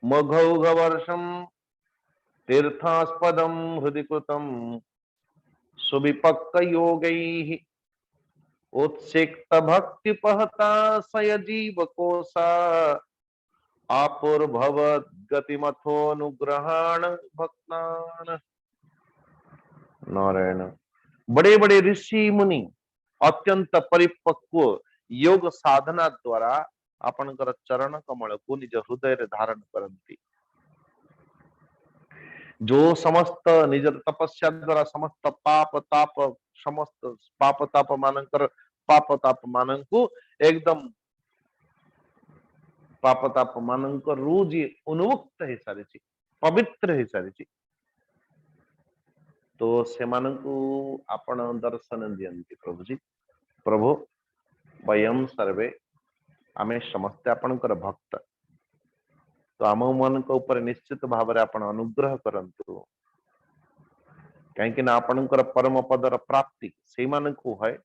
मघौघ वर्षम तीर्थास्पदम हृदि कृतम सुविपक्क योगैः उत्सिक्त भक्ति पहता सय जीव कोसा आपुर्भवत गतिमथोनुग्रहाण भक्तान। नारायण बड़े बड़े ऋषि मुनि अत्यंत परिपक्व योग साधना द्वारा आपणकर चरण कमल को निज हृदय धारण करती। जो समस्त निज तपस्या द्वारा समस्त पाप ताप मानंको एकदम पाप ताप मानंक रूजी उन्मुक्त हो सारी, पवित्र हो सारी। तो से आपण दर्शन दियंती प्रभु जी। प्रभु वयम सर्वे आमे समस्ते आपणकर भक्त, तो आम मन ऊपर निश्चित भाव में आपण अनुग्रह करंतु, कहीं आपणकर परम पदर प्राप्ति से मानकु है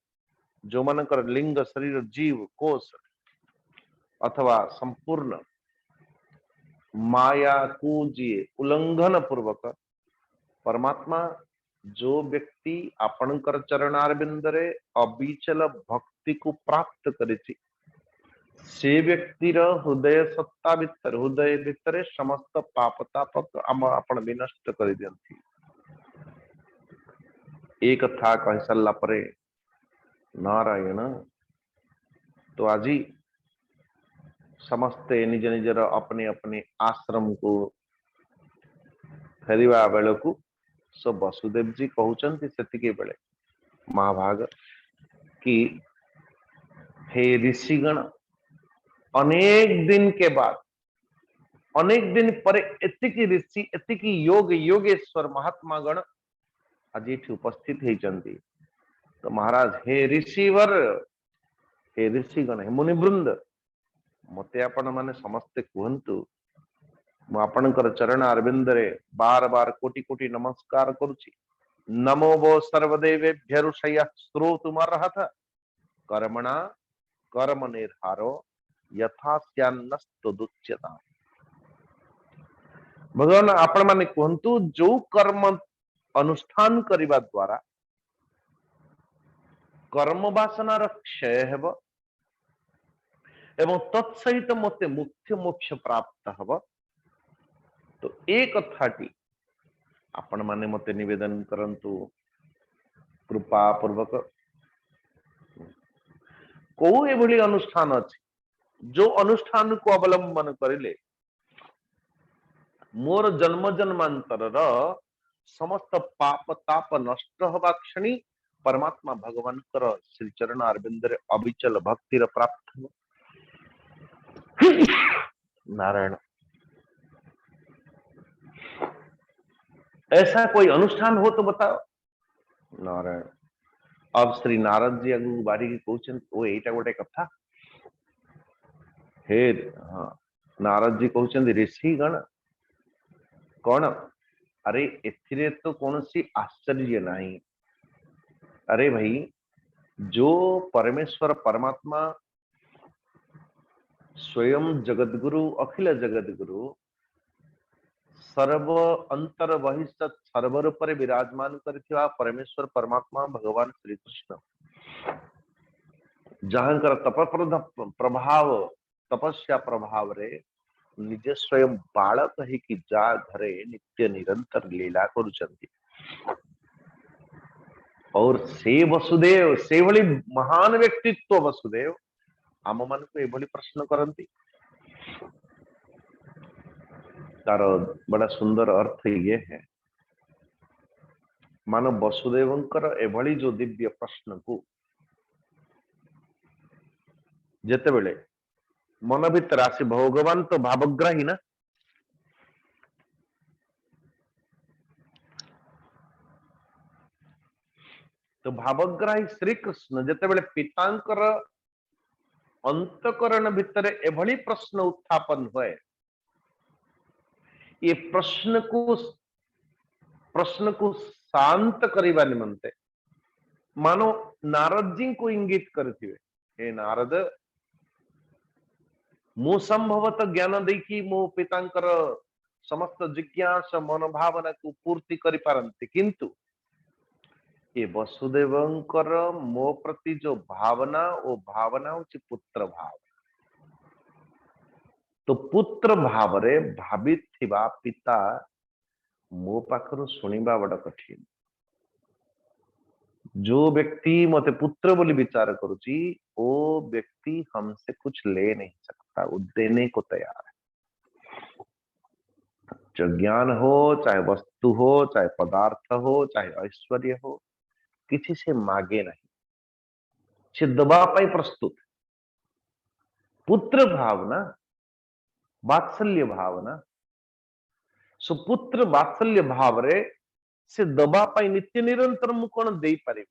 जो मानकर लिंग शरीर जीव कोश अथवा संपूर्ण माया को जी उल्लंघन पूर्वक परमात्मा जो व्यक्ति आपणकर चरणारविंद रे अविचल भक्ति को प्राप्त करिछि से व्यक्तिर हृदय सत्ता भितर हृदय भितर समस्त पाप तापक आपण विनष्ट कर दियंती। एक था कह सारा परे नारायण तो आज समस्ते निज निजर अपने अपने आश्रम को फेरिबा बेलू सो वसुदेव जी कहते से बेले महाभाग कि हे ऋषिगण अनेक दिन के बाद अनेक दिन पर एतिकी ऋषि एतिकी योग योगेश्वर महात्मा गण आज ये उपस्थित होती। तो महाराज हे ऋषिवर हे ऋषिगण हे मुनिवृंद मते आपण माने समस्ते कहतु मुझे चरण अरविंद रे बार बार कोटि कोटि नमस्कार करुछि। नमो वो सर्वदेवेभ्य ऋषय श्रोतुमर्हत कर्मणा कर्म निर्हारो यथा दुच्यता। भगवान आपण माने कहतु जो कर्म अनुष्ठान करिबा द्वारा कर्म वासनार क्षय हेब एवं तत्सहित मते मुख्य मोक्ष प्राप्त हब। तो एक कथाटी आपण माने मते निवेदन करंतु कृपा पूर्वक को एभली अनुष्ठान अछि जो अनुष्ठान को अवलंबन करिले मोर जन्म जन्मांतर समस्त पाप ताप नष्ट हवा क्षणी परमात्मा भगवान कर श्री चरण अरविंद रे अविचल भक्तिर प्राप्त हो। नारायण ऐसा कोई अनुष्ठान हो तो बताओ। नारायण अब श्री नारद जी अगु बारी की कहते वो एटा गोटे कथा हे हाँ नारद जी कहते ऋषि गण कौन अरे एथिरे तो कौन सी आश्चर्य नहीं। अरे भाई जो परमेश्वर परमात्मा स्वयं जगद्गुरु अखिल जगद्गुरु सर्व अंतर बहिष्ठ सर्व रूपरे विराजमान करथिबा परमेश्वर परमात्मा भगवान श्री कृष्ण जहांकर प्रभाव तपस्या प्रभाव रे निजे स्वयं बालक ही कि जा घरे नित्य निरंतर लीला करुचंती और से वसुदेव से भली महान व्यक्तित्व वसुदेव आम मान को एभली प्रश्न करती। तार बड़ा सुंदर अर्थ ये है मानो वसुदेवंकर एभली जो दिव्य प्रश्न को जेते बेले मन भीतर आसी भगवान तो भावग्राही ना तो भावग्राही श्री कृष्ण जेते बेले पितांकर अंतकरण भितर एभली प्रश्न उत्थापन हुए ये प्रश्न को शांत करने निमंते मानो नारद जी को इंगित करते हे नारद मु संभवत ज्ञान देखी मो पितांकर समस्त जिज्ञासा मनोभावना को पूर्ति करि पारंती किंतु ये वसुदेवंकर मो प्रति जो भावना वो भावना होची पुत्र भाव तो पुत्र भाव रे भावित थिबा पिता मो पाखरु सुनिबा बड़ कठिन जो व्यक्ति मते पुत्र बोली विचार करुची वो व्यक्ति हमसे कुछ ले नहीं सकता वो देने को तैयार है चाहे ज्ञान हो चाहे वस्तु हो चाहे पदार्थ हो चाहे ऐश्वर्य हो किसी से मांगे नहीं से दबा पाई प्रस्तुत पुत्र भावना वात्सल्य भावना सुपुत्र वात्सल्य भाव रे से दबा पाई नित्य निरंतर मु कौन दे पारे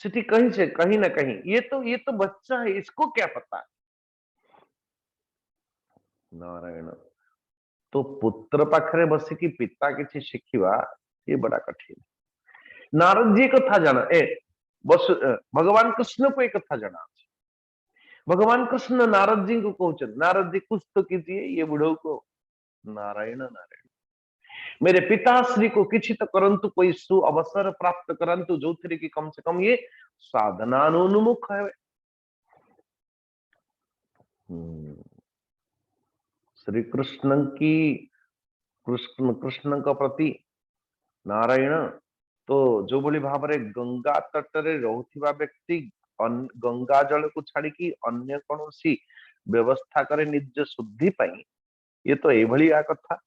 सिटी कहीं से कहीं ना कहीं ये तो बच्चा है इसको क्या पता नारायण तो पुत्र पाखरे बसिकी पिता किसी शिखिवा ये बड़ा कठिन नारद जी कथा जाना ए बस भगवान कृष्ण को एक कथा जाना भगवान कृष्ण नारद जी को कहते नारद जी कुछ तो कीजिए ये बुढ़ो को नारायण नारायण मेरे पिताश्री को किसी तो करंतु कोई सु अवसर प्राप्त करंतु जो थे कि कम से कम ये साधनानुन्मुख है श्री कृष्ण की कृष्ण का प्रति नारायण तो जो बोली भाव रे गंगा तट रे रहउथिबा व्यक्ति गंगा जल को छाड़ी की अन्य कौनसी व्यवस्था करे निज शुद्धि पाई ये तो एभली आ कथा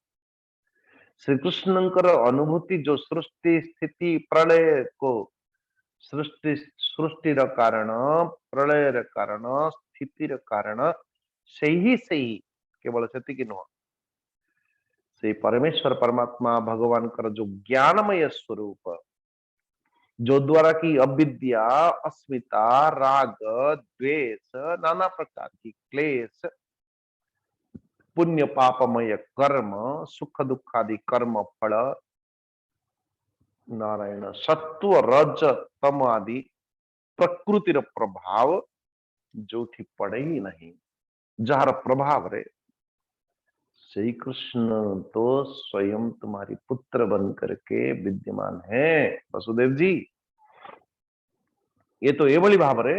श्री कृष्णकर अनुभूति जो सृष्टि स्थिति प्रलय को सृष्टि कारण प्रलय कारण स्थिति कारण से ही केवल से नुह से परमेश्वर परमात्मा भगवान कर जो ज्ञानमय स्वरूप जो द्वारा की अविद्या अस्मिता राग द्वेष नाना प्रकार की क्लेश पुण्य पापमय कर्म सुख दुखादि कर्म फल नारायण सत्व रज तम आदि प्रकृतिर प्रभाव जो थी पड़े ही नहीं जार प्रभाव रे श्री कृष्ण तो स्वयं तुम्हारी पुत्र बन करके विद्यमान है वसुदेव जी ये तो ये बड़ी भाव रे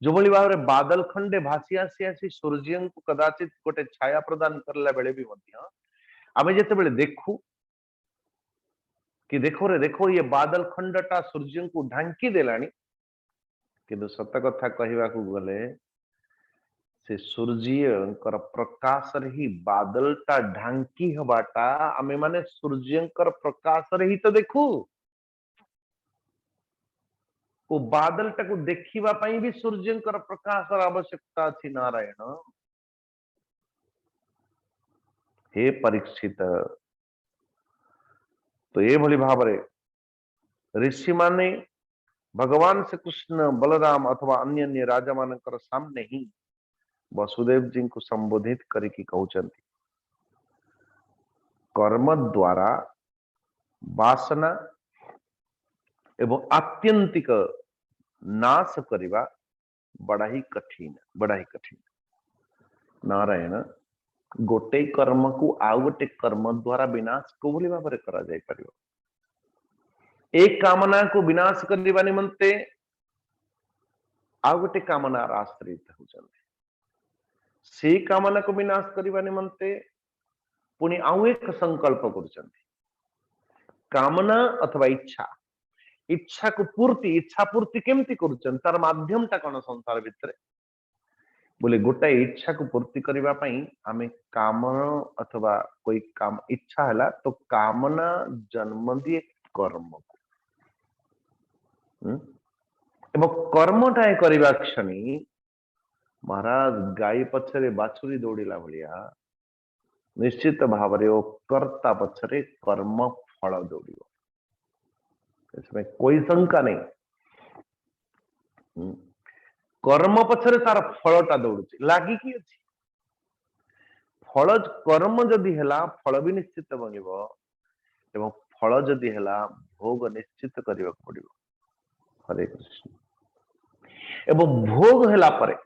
जो बड़ी भाव रे बादल खंडे भासी आसी आसी सूर्य को कदाचित गोटे छाया प्रदान करला बेले भी मध्य आमे जेते बेले देखू कि देखो रे देखो ये बादल खंडटा सूर्य को ढांकी देलानी किंतु सत कथा कहवा को गले से सूर्यंकर प्रकाश रे ही बादलटा ढांकी हबाटा आमे माने सूर्यंकर प्रकाश रे ही तो देखू वो बादलटा को देखिबा पई भी सूर्यंकर प्रकाश आवश्यकता अछि नारायण हे परीक्षित तो ये भली भाव रे ऋषि माने भगवान से कृष्ण बलराम अथवा अन्य अन्य राजा मानकर सामने ही वसुदेव जी को संबोधित करके कहउचंती कर्म द्वारा वासना एवं आत्यंतिक नाश करवा बड़ा ही कठिन नारायण गोटे कर्म को आउ गोटे कर्म द्वारा विनाश को भाव में करा जाय परियो। एक कामना को विनाश करने निमंते आउ गोटे कामना आश्रित होचंती, से कामना को विनाश करने निमंते पुणी आउ एक संकल्प करुचंती। कामना अथवा इच्छा को पूर्ति केमती करुचंती, तार माध्यम टा कौन संसार भितर बोले गोटे इच्छा को पूर्ति करबा पई आमे काम अथवा कोई काम इच्छा हैला तो कामना जन्म दिए कर्म को एवं कर्मटा करबा क्षणी महाराज गाई पछरे बाछुरी दौड़िला भलिया निश्चित भाव रे कर्ता पछरे कर्म फल दौड़ियो, इसमें कोई शंका नहीं। कर्म पछरे तार फलटा दौड़ुची लागी कि अछि, फल कर्म जदि हैला फल भी निश्चित बनिबो एवं फल जदि हैला भोग निश्चित करबा पड़िबो। हरे कृष्ण। एवं भोग हैला परे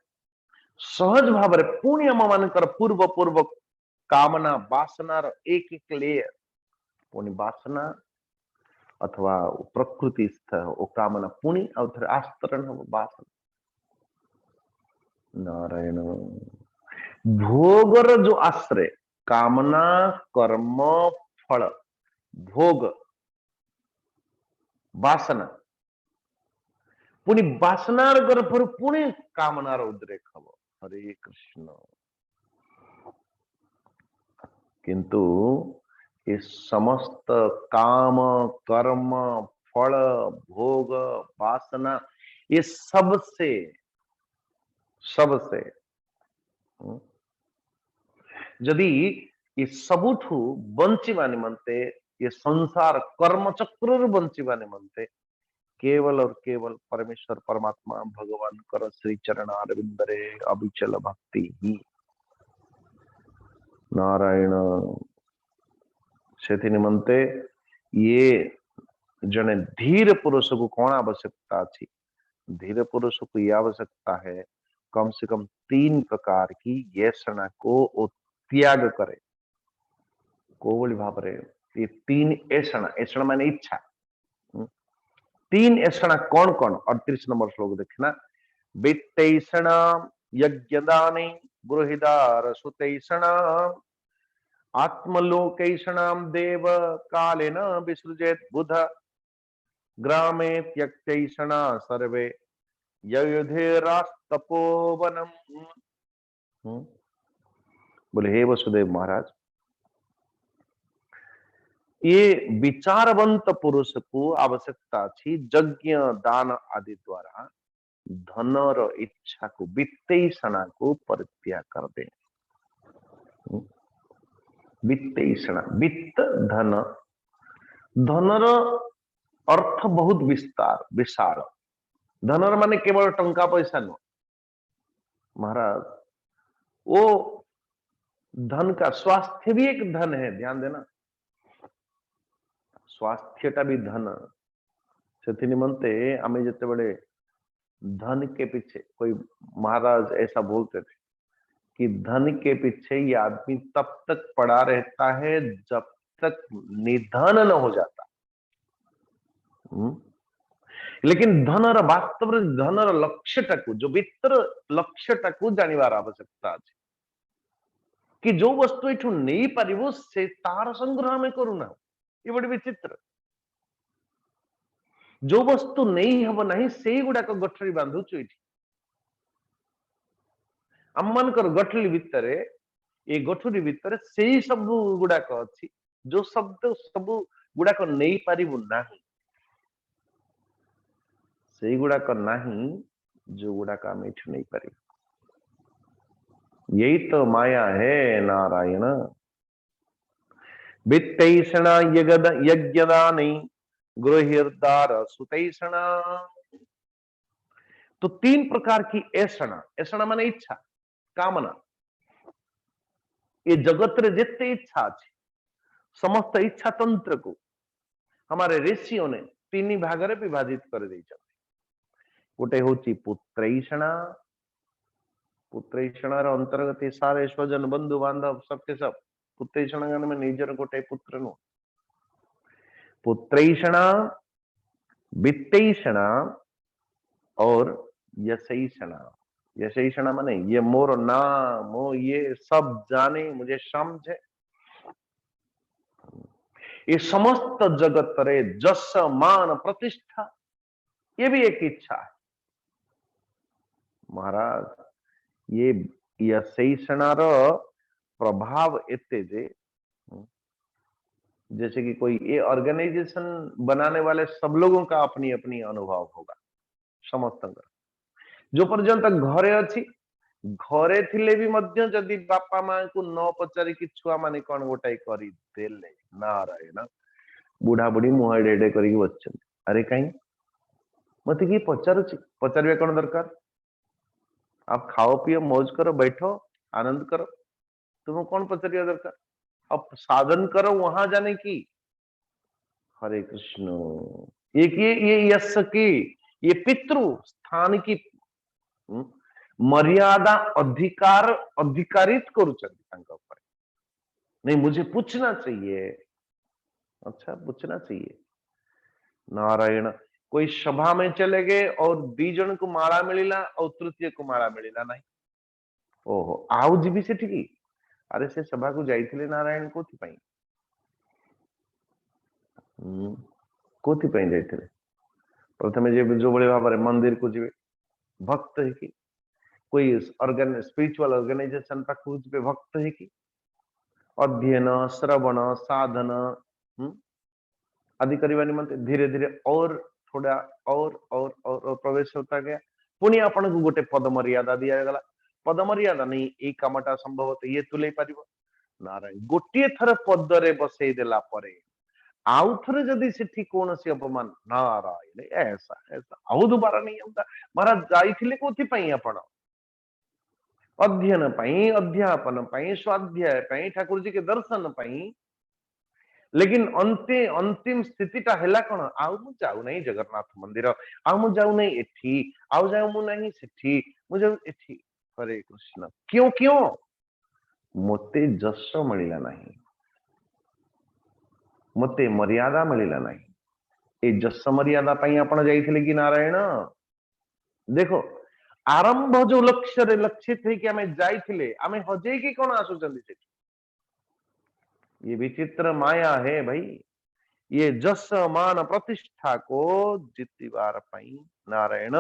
सहज भाव रे पुण्य मानकर पूर्व पूर्व कामना वासनार एक एक लेयर पुण्य वासना अथवा प्रकृति स्थ ओ कामना पुण्य और फिर आस्तरण हो वासना। नारायण भोगर जो आश्रय कामना कर्म फल भोग वासना पुणी वासनार गर्भ पुणे कामनार उद्रेक हब। हरे कृष्ण। किंतु ये समस्त काम कर्म फल भोग वासना ये सबसे जदि ये सबुठू बंचिबा निमंते ये संसार कर्म चक्र बंचिबा निमंते केवल और केवल परमेश्वर परमात्मा भगवान कर श्री चरणारविंदरे अविचल भक्ति ही। नारायण से निमंते ये जने धीर पुरुष को कौन आवश्यकता अच्छी, धीर पुरुष को यह आवश्यकता है कम से कम 3 प्रकार की येषणा को त्याग करे। को बोली भाव रे ये 3 ऐषणा माने इच्छा। 3 ऐषणा कौन कौन 38 नंबर श्लोक देखना। वित्तैषणा यज्ञदाने गृहिदार सुतैषणा आत्मलोकैषणाम देव कालेन विसृजेत बुध ग्रामे त्यक्तैषणा सर्वे युधिरास्तपोवनम। बोले हे वसुदेव महाराज ये विचारवंत पुरुष को आवश्यकता थी यज्ञ दान आदि द्वारा धनर इच्छा को वित्तैषणा को परित्याग कर दे। वित्तैषणा वित्त धन, धनर अर्थ बहुत विशाल। धनर माने केवल टंका पैसा नुह महाराज, वो धन का स्वास्थ्य भी एक धन है, ध्यान देना स्वास्थ्यटा भी धन। से निमंते आमे जिते बड़े धन के पीछे कोई महाराज ऐसा बोलते थे कि धन के पीछे ये आदमी तब तक पड़ा रहता है जब तक निधन न हो जाता। लेकिन धनर वास्तव धनर लक्ष्यटा को जो वित्तर लक्ष्यटा को जानिबार आवश्यकता अछि कि जो वस्तु एठू नहीं पारिबो से तार संग्रह में करूना। ये बड़ी विचित्र। जो वस्तु नहीं हब नहीं से गुड़ाक गठरी बांधुचु एठी आममानकर गठरी भितरे ये गठरी भितरे से सब गुड़ाक अछि जो शब्द सब गुड़ाक नहीं पारिबु नाही, से गुड़ाक नाही जो गुड़ाक आम एठू नहीं पारिबु। यही तो माया है नारायण। वित्तैषणा यज्ञदाने गृहिदार सुतैषणा। तो 3 प्रकार की ऐषणा, ऐषणा माने इच्छा, कामना ये जगत रे जिते इच्छा अच्छी समस्त इच्छा तंत्र को हमारे ऋषियों ने तीन भाग रे विभाजित कर दी। गोटे हूँ पुत्रैषणा, पुत्रैषणार अंतर्गत सारे स्वजन बंधु बांधव सबके सब पुत्रैषणा में निजर गोटे पुत्र नु पुत्रैषणा, वित्तैषणा और यशैषणा। यशैषणा माने ये मोर नाम मो ये सब जाने मुझे समझे, ये समस्त जगत रे जस मान प्रतिष्ठा ये भी एक इच्छा है। महाराज ये यशैषणार प्रभाव एते जे जैसे कि कोई ये ऑर्गेनाइजेशन बनाने वाले सब लोगों का अपनी अपनी अनुभव होगा समस्त जो पर्यंत घरे अच्छी घरे थिले भी मध्य जदि बापा मां को न पचारि कि छुआ माने कौन गोटाई करी देले नारायण बुढ़ा बुढ़ी मुह एडे करी बच्चन अरे कहीं मत कि पचारुची पचारे कौन दरकार आप खाओ पियो मौज करो बैठो आनंद करो तुम्हें कौन पचारिया दरकार अब साधन करो वहां जाने की। हरे कृष्ण ये यश की ये पितृ स्थान की मर्यादा अधिकार अधिकारित करुचंदी नहीं मुझे पूछना चाहिए। अच्छा पूछना चाहिए नारायण कोई सभा में चले गए और 2 जन को माला मिलिला और तृतीय को माला मिलिला नहीं ओहो आउ जीवी से ठीक अरे से सभा को जाइथिले नारायण कोथि पई कोथि पई जाइथिले प्रथमे जे जो बड़े भाବରେ मंदिर को जीवे भक्त है कि कोई स्पिरिचुअल ऑर्गेनाइजेशन पाखु जीवे भक्त है कि अध्ययन श्रवण साधन आदि करने निमंते धीरे धीरे और थोड़ा और प्रवेश होता गया पुणी आपन को गोटे पद मर्यादा दिया गला पद मर्यादा नहीं ये कामटा संभवतः ये तुले पारिबो नारायण गोटे थर पद रे बसई देला परे आउ थरे जदि सेठी कोनसी अपमान नारायण ऐसा ऐसा आउ दोबारा नहीं होता महाराज जाइथिले कोथि पई आपण अध्ययन पई अध्यापन पई स्वाध्याय पई ठाकुर जी के दर्शन पई लेकिन अंतिम स्थितिटा हैला कोन आउ मु जाऊ नहीं जगन्नाथ मंदिर आउ मु जाऊ नहीं एठी आउ जाऊ मु नहीं सेठी मु जाऊ एठी हरे कृष्ण क्यों क्यों मते जस मिलिला नहीं मते मर्यादा मिलिला नहीं ए जस मर्यादा पई आपण जाइथिले कि नारायण देखो आरंभ जो लक्ष्य रे लक्षित है कि हमें जाइथिले हमें हजे कि कोन आसुचंदी सेठी ये विचित्र माया है भाई ये जस मान प्रतिष्ठा को जितिबार पई नारायण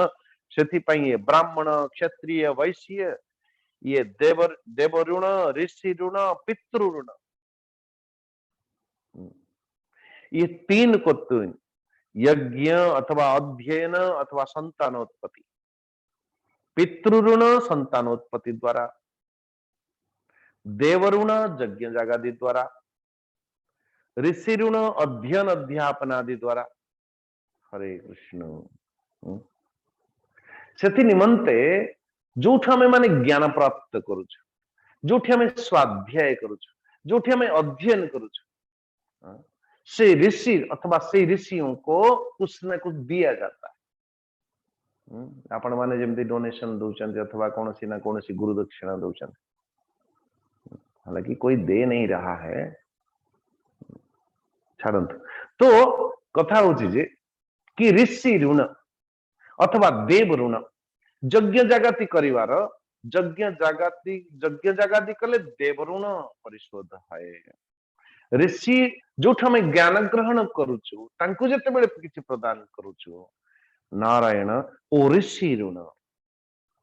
सेथि पई ये ब्राह्मण क्षत्रिय वैश्य ये देव ऋण ऋषि ऋण पितृ ऋण ये 3 को यज्ञ अथवा अध्ययन अथवा संतानोत्पत्ति पितृ ऋण संतानोत्पत्ति द्वारा देव ऋण यज्ञ जागादि द्वारा ऋषि ऋण अध्ययन अध्यापन आदि द्वारा हरे कृष्ण से निमंते जो माने ज्ञान प्राप्त करुच जो स्वाध्याय करुच जो अध्ययन करुच से ऋषि अथवा से ऋषियों को कुछ न कुछ दिया जाता है आपण माने जेमती डोनेशन दौरान अथवा कौन सी ना कौन सी गुरु दक्षिणा दौरान हालांकि कोई दे नहीं रहा है छाड़ंतु तो कथा होची जे कि ऋषि ऋण अथवा देव ऋण यज्ञ जागति करिवार यज्ञ जागाति कले देव ऋण परिशोध है ऋषि जो ज्ञान ग्रहण करुचु तांकु जेतेबेले किछि प्रदान करुचु नारायण ओ ऋषि ऋण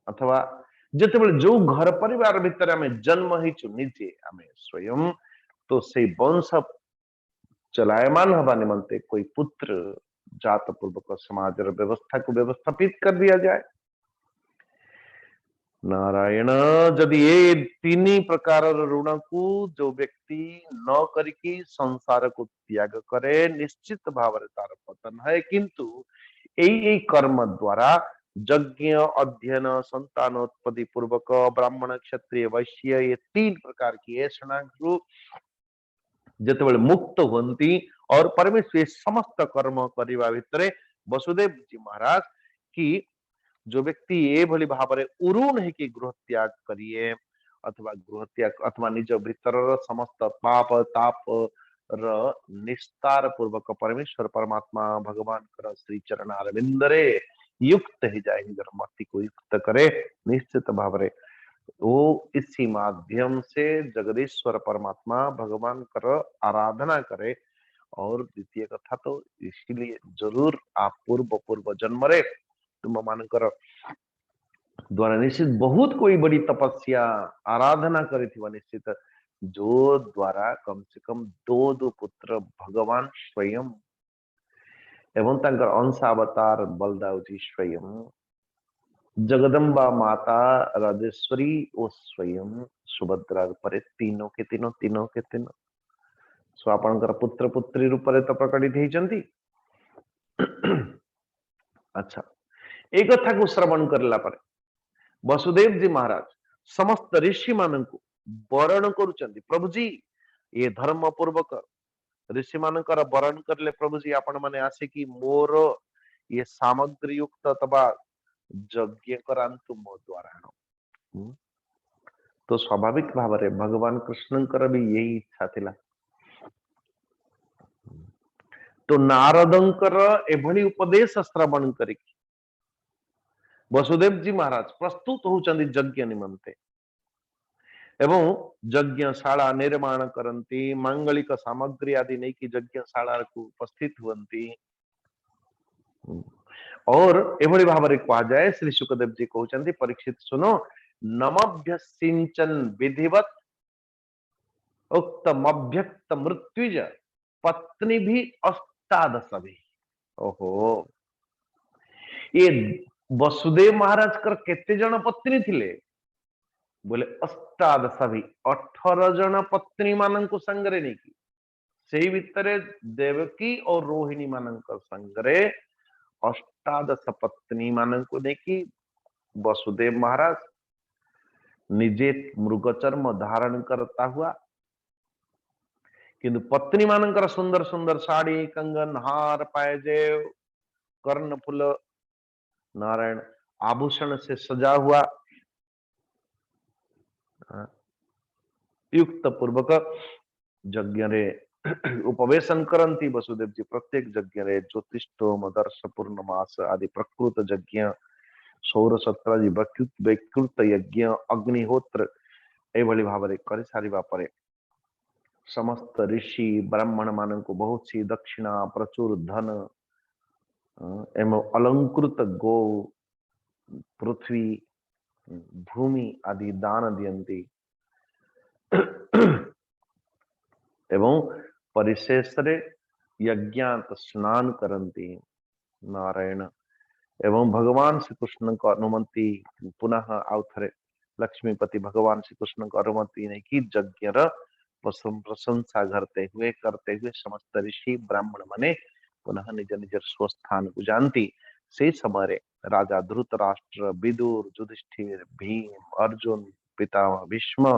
अथवा जेतेबेले जो घर परिवार भितर आमे जन्म हिचु निजे आमे स्वयं तो से वंश चलायमान हवा निमंते कोई पुत्र जात पूर्वक समाज व्यवस्था को व्यवस्थापित कर दिया जाए नारायण जदि ये 3 प्रकार ऋण को जो व्यक्ति न करके संसार को त्याग करे निश्चित भाव तार पतन है किंतु यही कर्म द्वारा यज्ञ, अध्ययन, संतानोत्पत्ति पूर्वक ब्राह्मण, क्षत्रिय, वैश्य, ये 3 प्रकार की ऐषणाग्रु जेतेबेले मुक्त हुंती और परमेश्वर समस्त कर्म करवा भितर वसुदेव जी महाराज की जो व्यक्ति ये भली भावरे उरुण है कि गृह त्याग करिए अथवा गृह त्याग अथवा निज भीतर समस्त पाप ताप र निस्तार पूर्वक परमेश्वर परमात्मा भगवान कर श्री चरण अरविंदरे युक्त ही जाए निजर मति को युक्त करे निश्चित भावरे वो इसी माध्यम से जगदीश्वर परमात्मा भगवान कर आराधना करे। और द्वितीय कथा तो इसीलिए जरूर आप पूर्व पूर्व जन्म रे तुम मानकर द्वारा निश्चित बहुत कोई बड़ी तपस्या आराधना करी थी निश्चित जो द्वारा कम से कम दो पुत्र भगवान स्वयं एवं तंकर अंशावतार बलदाव जी स्वयं जगदम्बा माता राजेश्वरी ओ स्वयं सुभद्रा रूप तीनों के तीनों सो आपणकर पुत्र पुत्री रूप तो प्रकटित होती। अच्छा एक कथा को श्रवण करला पर वसुदेव जी महाराज समस्त ऋषि मान वरण करुचंदी प्रभु जी ये धर्म पूर्वक ऋषि मानकर वरण करले प्रभु जी आपण माने आसिकी मोर ये सामग्री युक्त अथवा यज्ञ करांतु मो द्वारा। तो स्वाभाविक भाव रे भगवान कृष्णकर भी यही इच्छा थिला। तो नारदंकर एभली उपदेश श्रवण करिकी वसुदेव जी महाराज प्रस्तुत होचंदी यज्ञ निमंते एवं यज्ञशाला निर्माण करती मांगलिक सामग्री आदि नहीं कि यज्ञशाला को उपस्थित हुंती। और एभली भाव रे कहा जाए श्री सुखदेव जी कहते परीक्षित सुनो नमभ्य सिंचन विधिवत उक्तम अभ्यक्त मृत्युज पत्नी भी अष्टादश भी। ओहो ये वसुदेव महाराज कर केते जन पत्नी थिले बोले अष्टादश भी 18 जन पत्नी मान संगरे नहीं की से भितरे देवकी और रोहिणी मान संगरे अष्टादश पत्नी मान नहीं की वसुदेव महाराज निजे मृगचर्म धारण करता हुआ किंतु पत्नी मानकर सुंदर सुंदर साड़ी कंगन हार पायजेव कर्णफुल नारायण आभूषण से सजा हुआ युक्त पूर्वक यज्ञ रे उपवेशन करती वसुदेव जी प्रत्येक यज्ञ रे ज्योतिष्ठोम दर्श पूर्णमास आदि प्रकृत यज्ञ सौर सत्रादि वैकृत यज्ञ अग्निहोत्र एभली भाव कर सारिबा परे समस्त ऋषि ब्राह्मण मान को बहुत सी दक्षिणा प्रचुर धन एवं अलंकृत गो पृथ्वी भूमि आदि दान दियंती एवं परिशेष यज्ञात स्नान करती नारायण एवं भगवान श्री कृष्ण को अनुमति पुनः आउ थे लक्ष्मीपति भगवान श्री कृष्ण को अनुमति नहीं कि यज्ञ प्रशंसा करते हुए समस्त ऋषि ब्राह्मण माने पुनः निज निज स्वस्थान को जानती से समय राजा धृतराष्ट्र विदुर युधिष्ठिर भीम अर्जुन पितामह भीष्म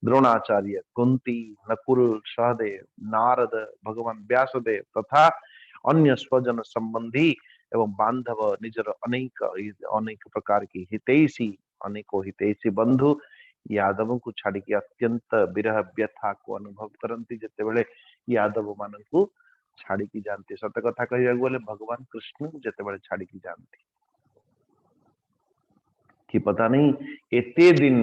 द्रोणाचार्य कुंती नकुल सहदेव नारद भगवान व्यासदेव तथा अन्य स्वजन संबंधी एवं बांधव निजर अनेक अनेक प्रकार की हितैषी अनेकों हितैषी बंधु यादव को छाड़ी अत्यंत विरह व्यथा को अनुभव करती जिते बेले यादव मान को छाड़ी जानती सत कथा कह भगवान कृष्ण जिते बेले छाड़ी जानती कि पता नहीं एते दिन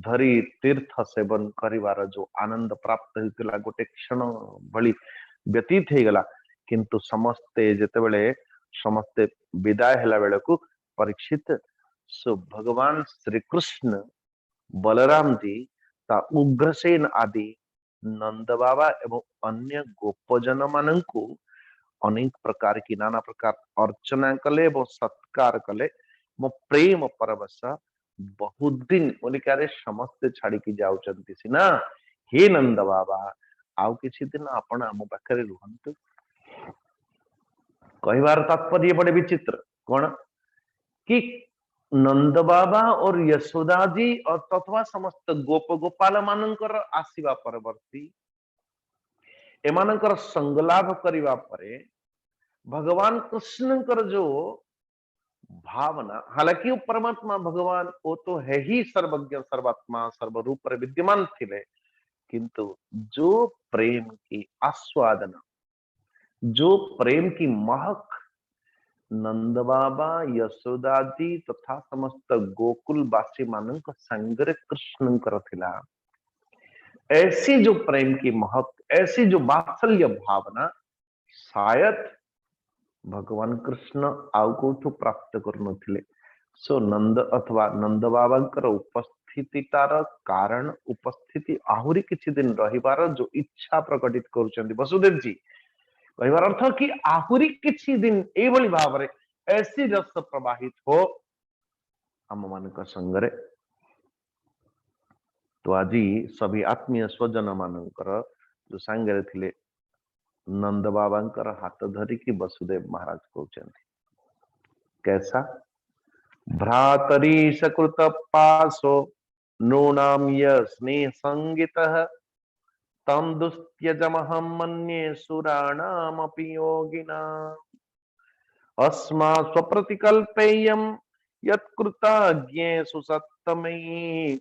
धरी तीर्थ सेवन करिवार जो आनंद प्राप्त होता गोटे क्षण भली व्यतीत हो गला किंतु समस्ते जिते बेले समस्ते विदाय हैला बेले को परीक्षित सो भगवान श्री कृष्ण बलराम जी ता उग्रसेन आदि नंद बाबा एवं अन्य गोपजन मान को अनेक प्रकार की नाना प्रकार अर्चना कले एवं सत्कार कले मो प्रेम परवश बहुत दिन बोलिकारे समस्ते छाड़ी जाउचंती सिना हे नंद बाबा आउ किछि दिन आपण आम पाखरे रुहंतु कहबार तात्पर्य बड़े विचित्र कौन कि नंद बाबा और यशोदा जी और तथा समस्त गोप गोपाल मानकर आसीबा परवर्ती एमानकर संगलाभ करिवा परे भगवान कृष्णकर जो भावना, हालांकि वो परमात्मा भगवान वो तो है ही सर्वज्ञ सर्वात्मा सर्वरूप विद्यमान थे, किंतु जो प्रेम की आस्वादना, जो प्रेम की महक नंद बाबा यशोदा जी तथा समस्त गोकुलवासी मानक संगरे कृष्ण थिला, ऐसी जो प्रेम की महक, ऐसी जो वात्सल्य भावना शायद भगवान कृष्ण आउ कोठु प्राप्त कर सो नंद अथवा नंद बाबांकर उपस्थितितार कारण उपस्थिति आहुरी किछि दिन रहिबार जो इच्छा प्रकटित करुचंदी वसुदेव जी, कहबार अर्थ कि आहुरी किछि दिन एभली भावरे ऐसी रस प्रवाहित हो आम मानक संगरे। तो आज सभी आत्मीय स्वजन मानकर जो सांगरे थिले नंद बाबांकर हाथ धरिकी वसुदेव महाराज कहते कैसा भ्रातरी सकृत पासो नूनाम स्नेह संगित तम दुस्त्यजमहं मन्ये सुराणामपि योगिना अस्मा स्वप्रतिकल्पेयं यत्कृतज्ञेषु सत्तमयि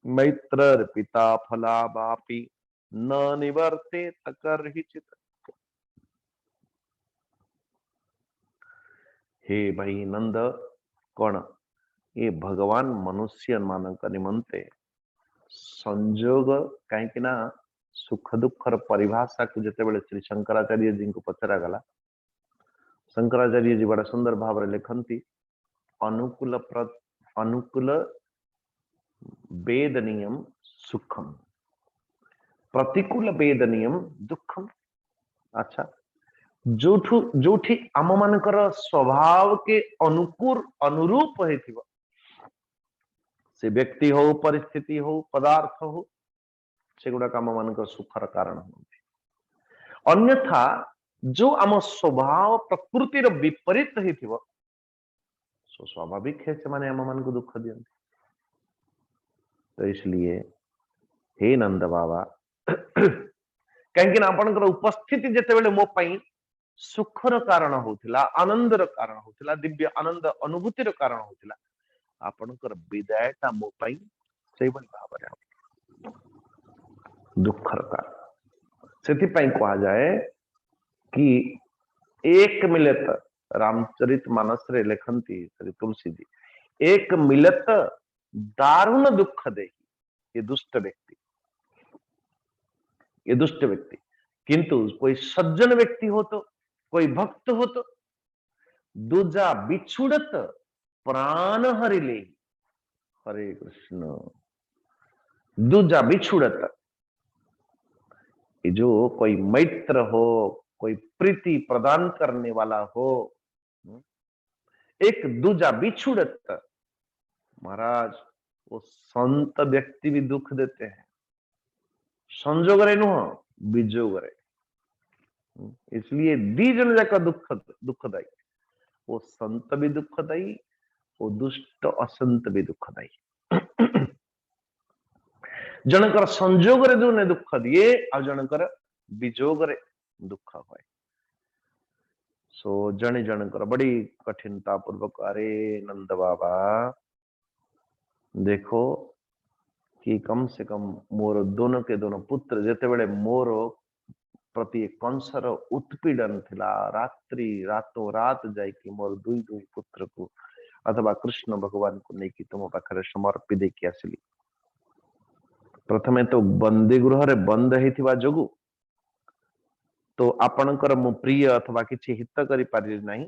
मैत्रर्पिता फलावापि न निवर्तेत कर्हिचित्। हे भाई नंद कौन ये भगवान मनुष्य मानक निमंते संजोग कहीं ना सुख दुखर परिभाषा को जिते बड़े श्री शंकराचार्य जी को पचरा गला, शंकराचार्य जी बड़ा सुंदर भाव लिखती अनुकूल वेदनीयम सुखम प्रतिकूल वेदनीयम दुखम। अच्छा, जोठी आम मानकर स्वभाव के अनुकूल अनुरूप हेथिबो से व्यक्ति हो परिस्थिति हो पदार्थ हो सेगुड़ा आम मानकर सुखर कारण हो। अन्यथा जो आम स्वभाव प्रकृतिर विपरीत हेथिबो सो स्वाभाविक है से माने आम मान को दुख दियंती। तो इसलिए हे नंद बाबा कहीं आपनकर उपस्थिति जेतेबेले मो पई सुखर कारण होतिला, आनंदर कारण होतिला, दिव्य आनंद अनुभूतिर कारण होतिला, आपनकर विदायटा मो पई सेई बली भाबरे दुखर कारण। सेति पई कहा जाए कि एक मिलत रामचरित मानस रे लेखंती श्री तुलसी जी, एक मिलत दारुण दुख दे ये दुष्ट व्यक्ति, ये दुष्ट व्यक्ति, किंतु कोई सज्जन व्यक्ति हो तो कोई भक्त हो तो दूजा बिछुड़त प्राण हरि ले। हरे कृष्ण। दूजा बिछुड़त जो कोई मैत्र हो, कोई प्रीति प्रदान करने वाला हो, एक दूजा बिछुड़त महाराज वो संत व्यक्ति भी दुख देते हैं, संजोग रे नुह विजोग रे। इसलिए दी जन जाका दुखदायी, वो संत भी दुखदायी, वो दुष्ट असंत भी दुखदायी। जनकर संजोग रे जो ने दुख दिए आ जनकर विजोग रे दुख होए। सो जन जनकर बड़ी कठिनता पूर्वक अरे नंद बाबा देखो कि कम से कम मोर दोनों के दोनों पुत्र जेते बेले मोर प्रति कंसर उत्पीड़न थिला, रात्रि रातों रात जाई कि मोर दुई दुई पुत्र को अथवा कृष्ण भगवान को नहीं कि तुम पाखरे समर्पी देकी आसिली। प्रथमे तो बंदी गृह रे बंद हेथिबा जोगु तो आपणकर मु प्रिय अथवा किछि हित करि पारि नाही,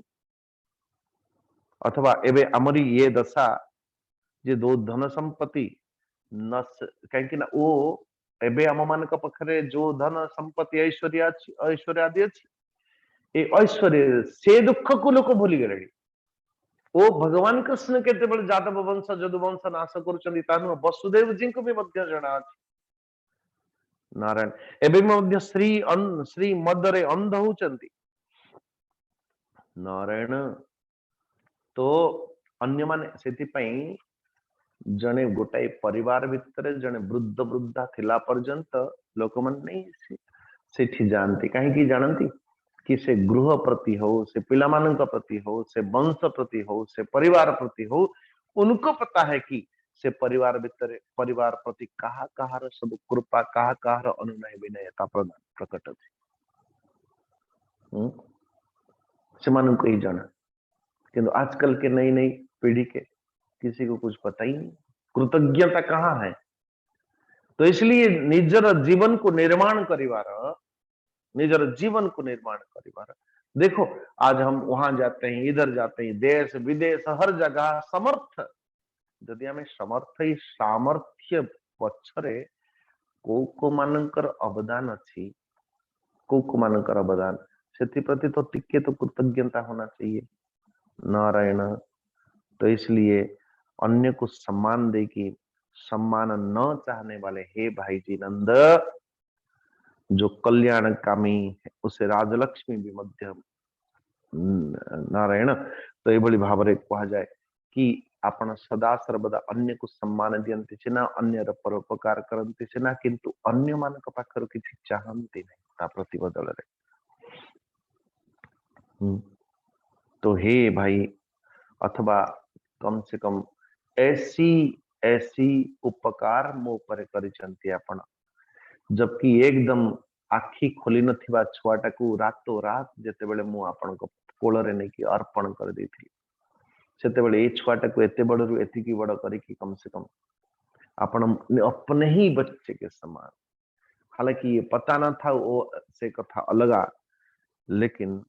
अथवा एबे हमरी ये दशा जे दो धन संपत्ति नस कहीं ना ओ एबे आम मान पाखरे जो धन संपत्ति ऐश्वर्य ऐश्वर्य आदि अच्छी ए ऐश्वर्य से दुख को लोक भूली गले। ओ भगवान कृष्ण केतेबेले जादव वंश जदुवंश नाश कर वसुदेव जी को भी मध्य जना नारायण एबे मध्य श्री मदरे अंध होचंती नारायण। तो अन्य माने सेति पई जने गोटाई परिवार भितर जने वृद्ध वृद्धा थिला पर्यंत लोक माने सेठी जानती कहीं जानती कि से गृह प्रति हो से पिला मानक प्रति हो से वंश प्रति हो से परिवार प्रति हो उनको पता है कि से परिवार भितर परिवार प्रति कहा कहार सब कृपा कहा कहार अनुनय विनयता प्रदान प्रकट अछि से मानक ही जाना किंतु आजकल के नई नई पीढ़ी के किसी को कुछ पता ही नहीं कृतज्ञता कहाँ है। तो इसलिए निजर जीवन को निर्माण करिवार निजर जीवन को निर्माण करिवार देखो आज हम वहां जाते हैं इधर जाते हैं देश विदेश हर जगह समर्थ यदि आम समर्थ ही सामर्थ्य पछरे को मानकर अवदान अच्छी को मानकर अवदान से प्रति तो टिके तो कृतज्ञता होना चाहिए नारायण। तो इसलिए अन्य को सम्मान दे कि सम्मान न चाहने वाले हे भाई जी नंद जो कल्याण कामी उसे राजलक्ष्मी भी मध्य नारायण। तो ये भाव कह जाए कि आपण सदा सर्वदा अन्य को सम्मान दियंती सिना अन्य परोपकार करती सिना किंतु अन्य मान पाखर किसी चाहती नहीं ता प्रति बदल रे। तो हे भाई अथवा कम से कम ऐसी ऐसी उपकार मो पर करिसंती आपण जबकि एकदम आखि खोली नथिबा छुआटा को रातो रात जेते बेले मु आपण को कोलरे नै कि अर्पण कर देथि सेते बेले ए छुआटा को एते बड़रू एतिकी बड़ करी कि कम से कम आपण अपने ही बच्चे के समान हालांकि ये पता ना था वो से कथा अलगा लेकिन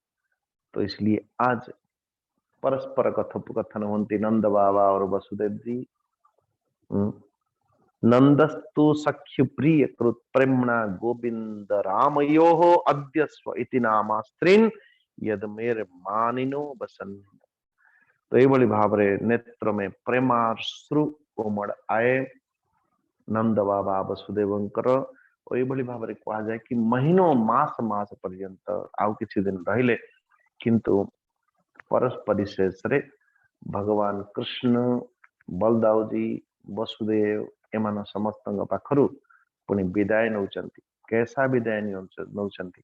तो इसलिए आज परस्पर कथोपकथन होती नंद बाबा और वसुदेव जी नंदस्तु सख्य प्रिय कृत प्रेमणा गोविंद रामयो अद्य स्व इति नामास्त्रीन यद मेरे मानिनो बसन। तो ये भाव नेत्र में प्रेमाश्रु कोमड़ आए नंद बाबा वसुदेवंकर और ये भाव कह जाए कि महीनों मास मास पर्यंत आउ किछि दिन रहिले किंतु परस्पर शेष रे भगवान कृष्ण बलदाव जी वसुदेव एमान समस्त पाखरु पुणी विदाय नौचंती कैसा विदाय नौचंती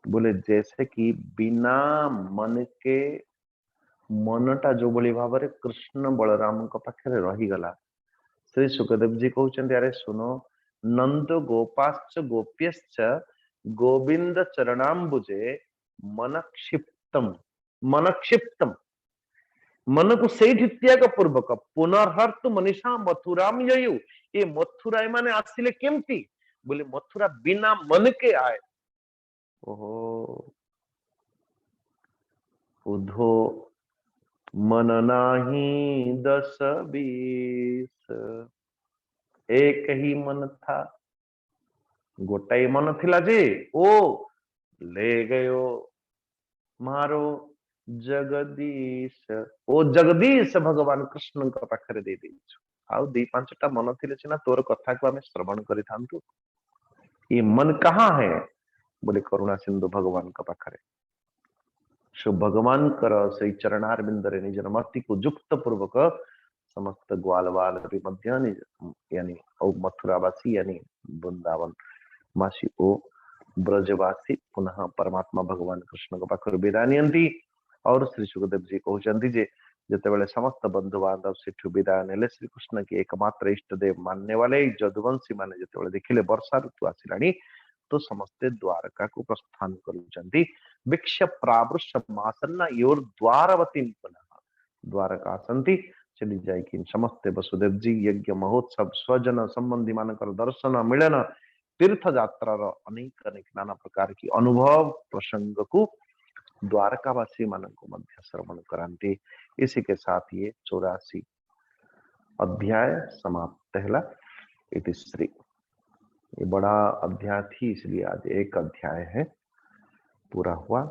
बोले जैसे कि बिना मन के मनटा जो बड़ी भाव कृष्ण बलराम पाखे रही गला। श्री सुखदेव जी कहते अरे सुनो नंद गोपाश्च गोप्यश्च गोविंद चरणाम्बुजे मन क्षिप्तम मन को से त्याग पूर्वक पुनर्हर्तु मनीषा मथुराम ययु ये मथुरा माने आसिले केमती बोले मथुरा बिना मन के आए। ओहो उधो मन नाही 10-20 एक ही मन था गोटाई मन थिला जे ओ ले गयो मारो जगदीश ओ जगदीश भगवान कृष्ण पाखे दे आउ दी पांचटा मन थिले सिना तोर कथा को आमे श्रवण करि थांतु ये मन कहाँ है बोले करुणा सिंधु भगवान का पाखरे सो भगवान कर से चरणार बिंदरे निजर मति को युक्त पूर्वक समस्त ग्वालवाल मध्य यानी ओ मथुरावासी यानी वृंदावन मासी ओ ब्रजवासी पुनः परमात्मा भगवान कृष्ण को पाखर विदाय नियंती और श्री सुखदेव जी कहते जे जितेबाला समस्त बंधु बांधव से विदाय ने श्री कृष्ण की एकमात्र इष्ट देव मानने वाले जदुवंशी माने जितेबाला देखिले वर्षा ऋतु आसिलानी तो समस्ते द्वारका को प्रस्थान करुचंती भिक्ष प्रावृष मासन्ना योर द्वारवती पुनः द्वारका आसंती चली जाए कि समस्ते वसुदेव जी यज्ञ महोत्सव स्वजन संबंधी मानकर दर्शन मिलन तीर्थ यात्रा अनेक अनेक नाना प्रकार की अनुभव प्रसंग को द्वारकावासी मान को मध्य श्रवण करांती। इसी के साथ ये 84 अध्याय समाप्त है। इति श्री ये बड़ा अध्याय थी इसलिए आज एक अध्याय है पूरा हुआ।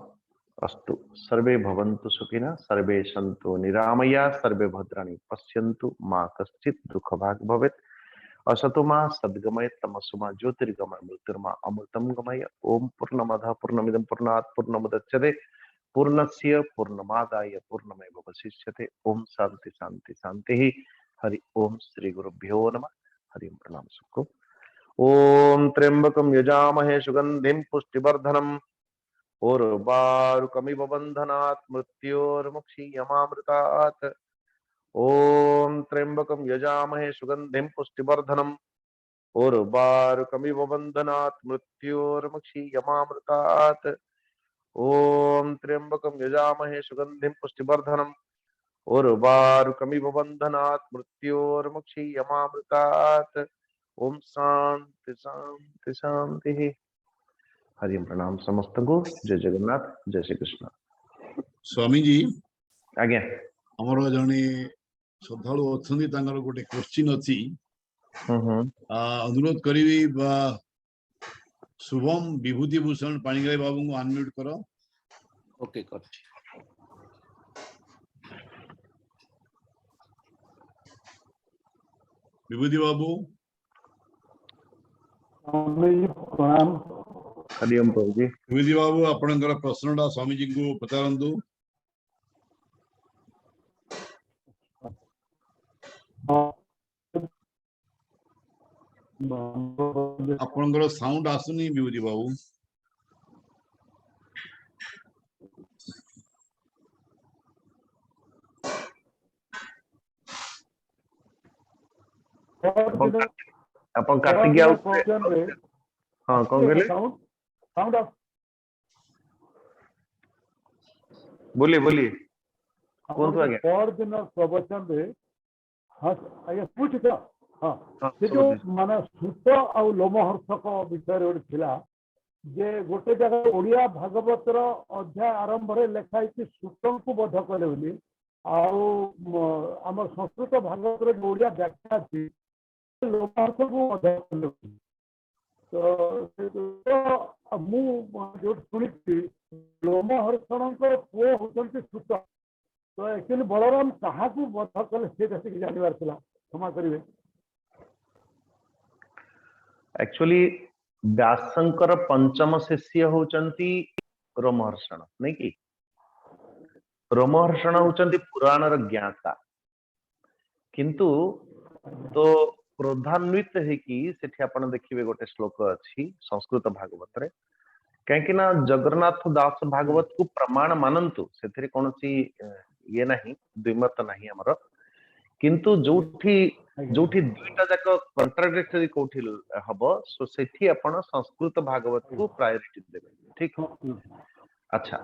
अस्तु सर्वे भवन्तु सुखिनः सर्वे सन्तु निरामया सर्वे भद्राणि पश्यन्तु मा कश्चित् दुःखभाग् भवेत् असतो मा सद्गमय तमसो मा ज्योतिर्गमय मृत्युर्मा अमृतं गमय। ओम पूर्णमदः पूर्णमिदं पूर्णात् पूर्णमुदच्यते पूर्णस्य पूर्णमादाय पूर्णमेवावशिष्यते। ओम शांति शांति शांति। हरि ओम। श्री गुरुभ्यो नमः। हरि ओम। प्रणाम सबको। ओम त्र्यंबकं यजामहे सुगंधिं पुष्टिवर्धनम् उर्वारुकमिव बन्धनात् मृत्योर्मुक्षीयमामृतात्। ओम त्र्यंबकं यजामहे सुगंधिं पुष्टिवर्धनम् उर्वारुकमिव बन्धनात् मृत्योर्मुक्षीयमामृतात्। ओम त्र्यंबकं यजामहे सुगंधिं पुष्टिवर्धनम् उर्वारुकमिव बन्धनात् मृत्योर्मुक्षीयमामृतात्। ओम शांति शांति शांति। हरि ओम। प्रणाम समस्त को। जय जगन्नाथ। जय श्री कृष्ण। स्वामी जी आज्ञा। हमर जने श्रद्धालु अछंदी तांगर गोटे क्वेश्चन अछि अनुरोध करी शुभम विभूति भूषण पाणिग्राही बाबू को अनम्यूट करो। ओके कर विभूति बाबू प्रणाम। हरि ओम प्रभु जी। विभूति बाबू आपनकर प्रश्नटा स्वामी जी को पचारंतु। आपनकर साउंड आसुनी विभूति बाबू। अपन कार्तिक हाँ कौन कहले बोलिए बोलिए कौन तो आगे पर दिन प्रवचन रे हाँ आगे पूछ तो हाँ से जो माने सूत आ लोमहर्षक विषय रे थिला जे गोटे जगह ओडिया भागवतर अध्याय आरंभ रे लिखा है कि सूतन को बध करे बोली आम संस्कृत भागवत रे ओडिया व्याख्या थी लोमहर्षक को बध करे तो मु जो सुनिथि लोमहर्षण पुओ होचंती सूत तो एक्चुअली बलराम कहा को बध कले से जानवर थिला क्षमा करिवे। एक्चुअली व्यासंकर पंचम शिष्य होचंती रोमहर्षण नहीं कि रोमहर्षण होचंती पुराण र ज्ञाता किंतु तो क्रोधान्वित है कि सेठी आपण देखिबे गोटे श्लोक अछि संस्कृत भागवत रे कहीं ना जगन्नाथ दास भागवत को प्रमाण मानंतु से कौन ये नहीं द्विमत नहीं हमर किंतु जोठी जोठी दुईटा जाक कंट्राडिक्टरी कोठी हबो सो सेठी आपण संस्कृत भागवत को प्रायोरिटी देबे ठीक। अच्छा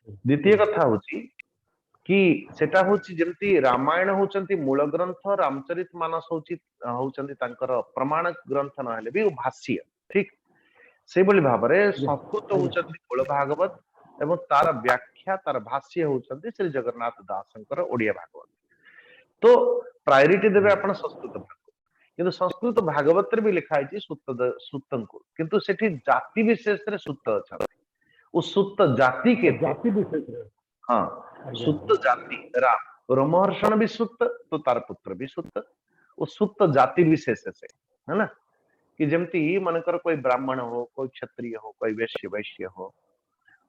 द्वितीय कथा होची कि सेटा होची जेमती रामायण होचंती मूल ग्रंथ रामचरितमानस होचंती तांकर प्रमाण ग्रंथ न हेले भी भाष्य ठीक से बोली भाबरे संस्कृत होचंती मूल भागवत एवं तार व्याख्या तार भाष्य होचंती श्री जगन्नाथ दासंकर ओडिया भागवत तो प्रायोरिटी देबे आपण संस्कृत भागवत किंतु संस्कृत भागवत रे भी लिखा है सूतंको किंतु सेठी जाति विशेष रे सूत अछंती उ सूत जाति के जाति विशेष रे हाँ सूत जाति रोमहर्षण भी सूत तो तार पुत्र भी सूत उ सूत जाति विशेष से है ना कि जेमती मनकर कोई ब्राह्मण हो कोई क्षत्रिय हो कोई वैश्य हो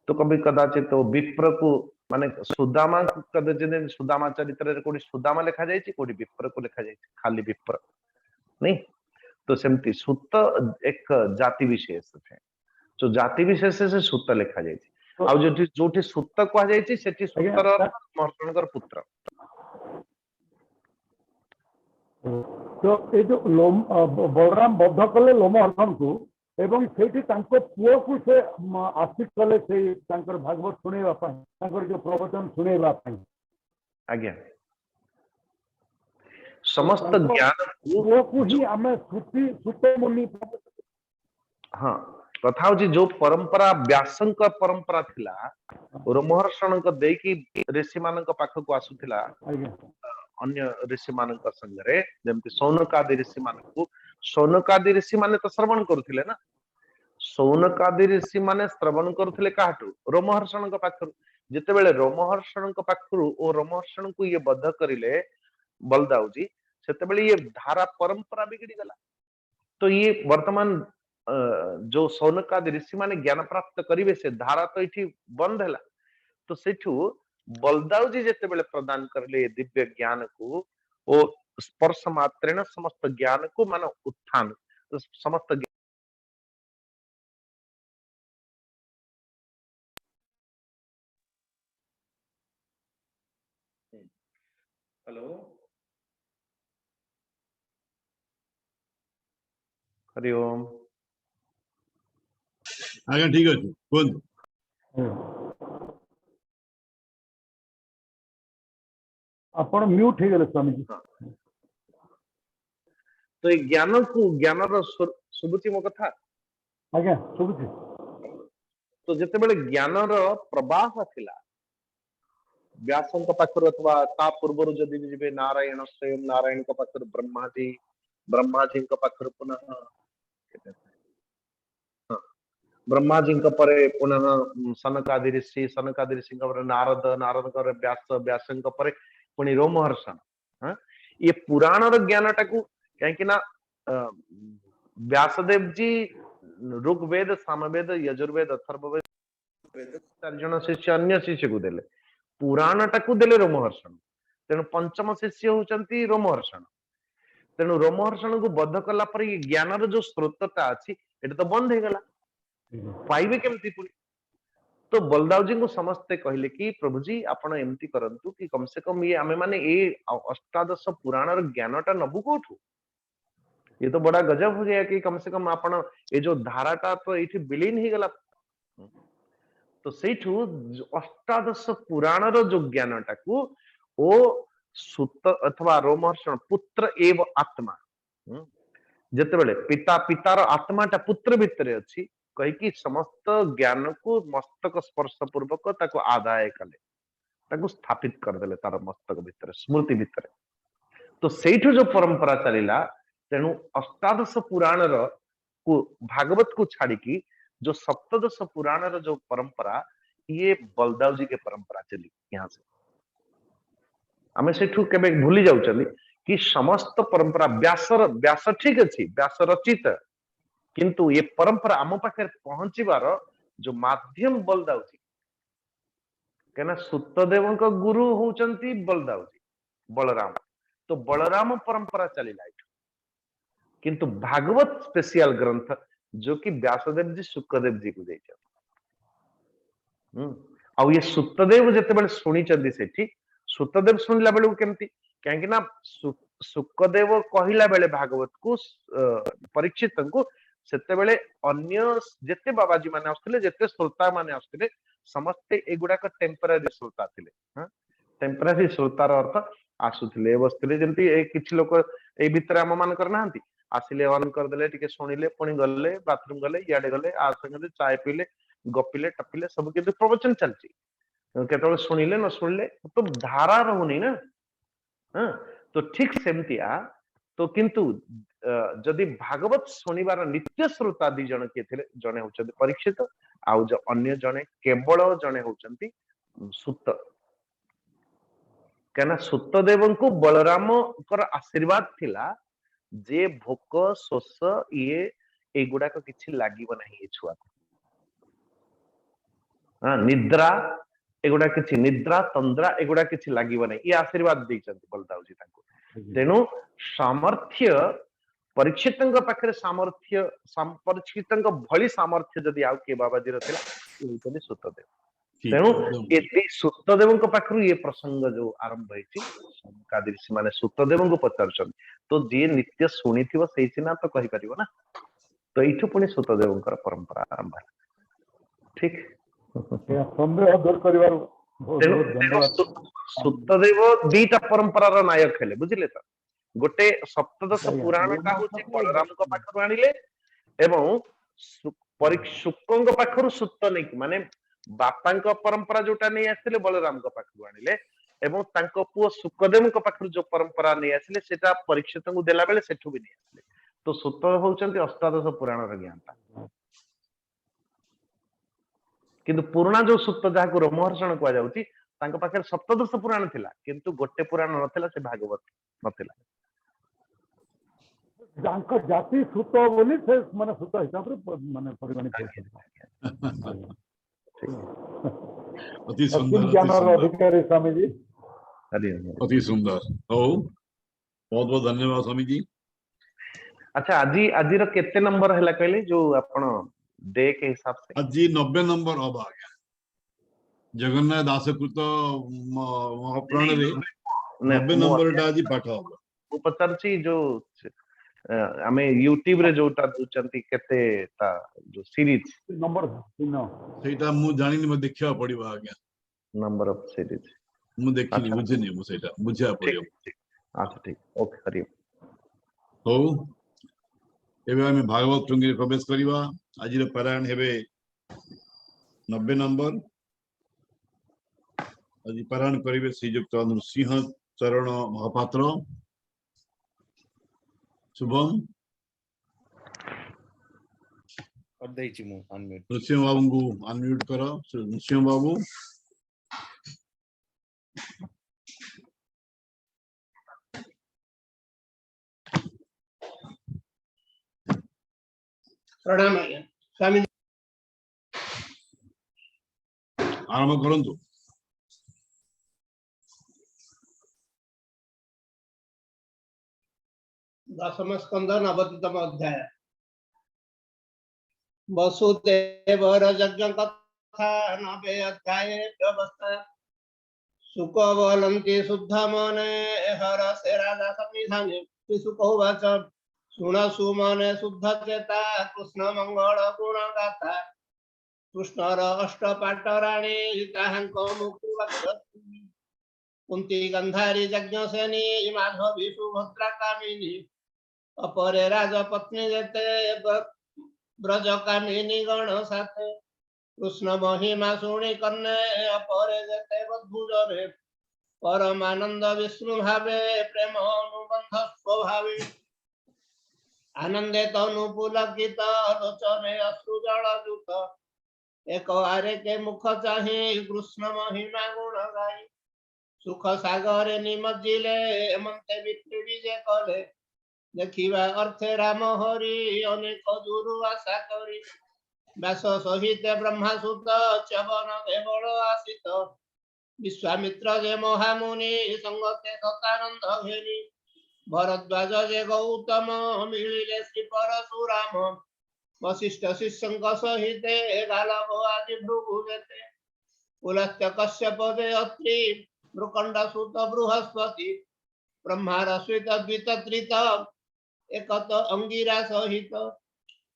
तो कभी कदाचित तो विप्र को माने सुदामा कदाचित सुदामा चरित्र रे कोडी सुदामा लिखा जायछि कोडी विप्र को लिखा जायछि खाली विप्र नहीं तो सेमती सूत एक जाति विशेष है जो जाति विशेष से सूत लिखा जायछि आ जोठी जोठी सूत को जायछि सेठी सूतर महर्षणकर पुत्र तो ये जो बलराम बध कले लोमहर्षण को एवं सेठी तांको पुओ को से आशिक कले से तांकर भागवत सुनेबा पई तांकर जो प्रवचन सुनेबा पई आज्ञा समस्त ज्ञान पुओ को ही हमें श्रुति सुत मुनि हाँ कथा होची जो परंपरा व्यासंक परंपरा थिला रोमहर्षण को देकी ऋषि मानक पाख को आसुथिला अन्य ऋषि मानक संगरे जेमति सौनकादि ऋषि मानक को सौनकादि ऋषि माने तो श्रवण करुथिले ना सौनकादि ऋषि माने श्रवण करुथिले काहटु रोमहर्षण को पाखरु जेते बेले रोमहर्षण को पाखरु ओ रोमहर्षण को ये बद्ध करिले बलदाऊजी सेते बेले ये धारा परंपरा बिगड़ी गला तो ये वर्तमान जो सौनकादि ऋषि माने ज्ञान प्राप्त करिवे से धारा तो इठी बंद हैला तो सेठू बलदाऊजी जेते बेले प्रदान करले दिव्य ज्ञान को ओ स्पर्श मात्रेण समस्त ज्ञान को मान उत्थान तो समस्त हेलो हरि ओम आज्ञा ठीक अच्छे कहतु आपण म्यूट हो गले स्वामी जी। तो ये ज्ञान को ज्ञान शुभुची मो कथा आज्ञा शुभुची तो जिते बेले ज्ञान प्रवाह थिला व्यासंक पाखर अथवा ता पूर्व जदि जी नारायण स्वयं नारायण पाखर ब्रह्माजी पाखर पुनः ब्रह्माजी परे पुनः सनकादि ऋषि सनकादि ऋषि नारद नारद व्यास व्यासंक परे पुणी रोमहर्षण ये पुराण ज्ञान टाकू कहीं व्यासदेव जी ऋग्वेद सामवेद यजुर्वेद अथर्ववेद 4 जन शिष्य अन्य शिष्य को देले पुराण टाकू देले रोमहर्षण तेणु पंचम शिष्य होचंती रोमहर्षण तेणु रोमहर्षण को बद्ध कला पर ये ज्ञान जो स्रोतटा अच्छी एटा तो बंद हो गला पाइबे केमती पुणी तो बलदाव जी को समस्ते कहले कि प्रभु जी आपण एमती करंतु कि कम से कम ये आमे माने ए अष्टादश पुराण ज्ञानटा नबु कोठू ये तो बड़ा गजब हो गया कि कम से कम आपण ये जो धाराटा तो ये विलीन ही गला तो सेठू अष्टादश पुराण जो ज्ञानटा को ओ सुत अथवा रोमहर्षण पुत्र एव आत्मा जते बेले पिता पितार आत्माटा पुत्र भितरे अछि कहि कि समस्त ज्ञान को मस्तक स्पर्श पूर्वक ताको आदाय कले ताको स्थापित कर देले तार मस्तक भितरे स्मृति भितरे तो सेठू जो परंपरा चलिला तेणु अष्टादश पुराण को भागवत को छाड़ी की जो सप्तदश पुराण जो परंपरा ये बलदाव जी के परंपरा चली यहाँ से आमे सेठू केबे भूली जाउचली कि समस्त परंपरा व्यास ठीक अछि व्यास रचित किंतु ये परंपरा आम पाखे पहुंचीबार जो माध्यम बलदाव जी कहना सुतदेव गुरु होचंती बलदाव जी बलराम तो बलराम परंपरा चलीला किंतु भागवत स्पेशल ग्रंथ जो कि व्यासदेव जी सुखदेव जी को देते आउ ये सुतदेव जिते बेले शुणी सेठी सुतदेव शुणिला बेलू केमती कहीं ना सुखदेव कहला बेले भागवत को परीक्षित को सेते बेले अन्य जेते बाबाजी माने आसुले जेते श्रोता माने आसुले समस्ते एगुडा टेम्पररी श्रोता थिले टेम्पररी श्रोतार अर्थ आसुले बसुले जमती किछि लोक ए भितर आम मान करनाहांती आसिले ऑन कर देले टिके सुनिले पुणी गले बाथरूम गले याडे गले आ संगे चाय पीले गपिले टपिले सब किंतु प्रवचन चलची केतବେଳେ सुनिले न सुनिले तो धारा रहुनी ना तो ठीक सेमतिया तो किंतु जदि भागवत शुणिबार नित्य श्रोता दी जन किए थे जने होचंती परीक्षित आउ जो अन्य जने केवल जने होचंती सुत कहना सुतदेव को बलराम कर आशीर्वाद थिला जे भोक शोष ये एगुड़ा किछि लागिब नाही ए छुआ निद्रा एगुड़ा किछि निद्रा तंद्रा एगुड़ा किछि लागिब नाही ये आशीर्वाद दैछंती बलदाव जी ताको तेनु सामर्थ्य परीक्षितंग पाखरे सामर्थ्य परीक्षितंग भली सामर्थ्य जदि आउ के बाबाजी रथिला होतले सुतदेव तेनु एति सुतदेव पाखरु ये प्रसंग जो आरंभ होइछि कादि ऋषि माने सुतदेव को पचारछन तो जे नित्य शुणिथिबो सेई सिना तो कहि परिबो ना तो एठु पुनी सुतदेव परंपरा आरंभ ठीक संदेह दूर करिवार सुतदेव दीटा परंपरार नायक हेले बुझिले तो गोटे सप्तदश पुराण का होछि बलराम को पाखरु आनिले एवं शुक्र पाखरु सुत नै माने बापा परंपरा जोटा नहीं आसले बलराम पाखरु आनिले एवं तांको पुओ सुखदेव पाखरु जो परंपरा नहीं आसले सेटा परीक्षित को देला बेले सेठु भी नहीं आसले तो सुत होचंती अष्टादश पुराण र ज्ञानता किंतु पुराना जो सुत जहां रोमहर्षण कह जाउची तांको पाखे सप्तदश पुराण थिला किंतु गोटे पुराण नथिला से भागवत नथिला जांको जाति सुत बोली से माने सुत हिसाब रे माने परिगणित अति सचिव सुंदर, अति ज्ञान सुंदर, अधिकारी स्वामी जी। हरि अति सुंदर। हो बहुत बहुत धन्यवाद स्वामी जी। अच्छा आज केते नंबर हैला कहले जो आपण डे के हिसाब से? आज 90 नंबर हब आज्ञा जगन्नाथ दासकृत महाप्राण रे 90 नंबर टा आज पाठ हब। मु पचारची जो आमे यूट्यूब रे जोटा दुचंती केते ता जो सीरीज नंबर सेटा मु जानिनी म देखिया पड़िबा आज्ञा। नंबर ऑफ सीरीज मु देखिनी अच्छा। बुझिनी मु सेटा बुझिया पड़ियो। ठीक अच्छा ठीक ओके हरि हो एबे आमे भागवत टुंगी प्रवेश करिवा। आज रे पारायण हेबे 90 नंबर। आज पारायण करिवे श्रीयुक्त नृसिंह चरण महापात्र। शुभम कर देछि मु अनम्यूट। नृसिंह बाबू को अनम्यूट करो। नृसिंह बाबू प्रणाम आज्ञा स्वामी। आरंभ करंतु। दशम स्कंद 90तम अध्याय। वसुदेवर यज्ञ कथा 90 अध्याय व्यवस्था। सुख बोलन्ति शुद्ध मने हर से राजा संविधाने। सुख उवाच शुणसु मने शुद्ध चेता कृष्ण मंगल गुण गाथा। कृष्णर अष्टपाटराणी ताहांक मुक्ति कुंती गंधारी यज्ञ सेनी माधवी सुभद्रा कामिनी। अपरे राजपत्नी जेते ब्रज कामिनी गण साथे। कृष्ण महिमा शुणी कन्ने अपरे जेते बधुजरे। परमानंद विष्णु भावे प्रेम अनुबंध स्वभावे। आनंदे तनु पुलकित लोचने अश्रु जल जुत। एक आरे के मुख चाहि कृष्ण महिमा गुण गाई। सुख सागर निमज्जिले मंते विप्र विजय कले। देखिबा अर्थे राम हरि अनेक दुरु आशा करी। व्यास सहित ब्रह्मा सुत च्यवन देवल आसित। विश्वामित्र जे महामुनि संगते सतानंद घेरी। भरद्वाज जे गौतम मिलिले श्री परशुराम। वशिष्ठ शिष्यंक सहित गालव आदि भृगु जेते। पुलस्त्य कश्यप जे अत्रि मृकंड सुत बृहस्पति। ब्रह्मार स्वित द्वित त्रित एकत अंगिरा सहित।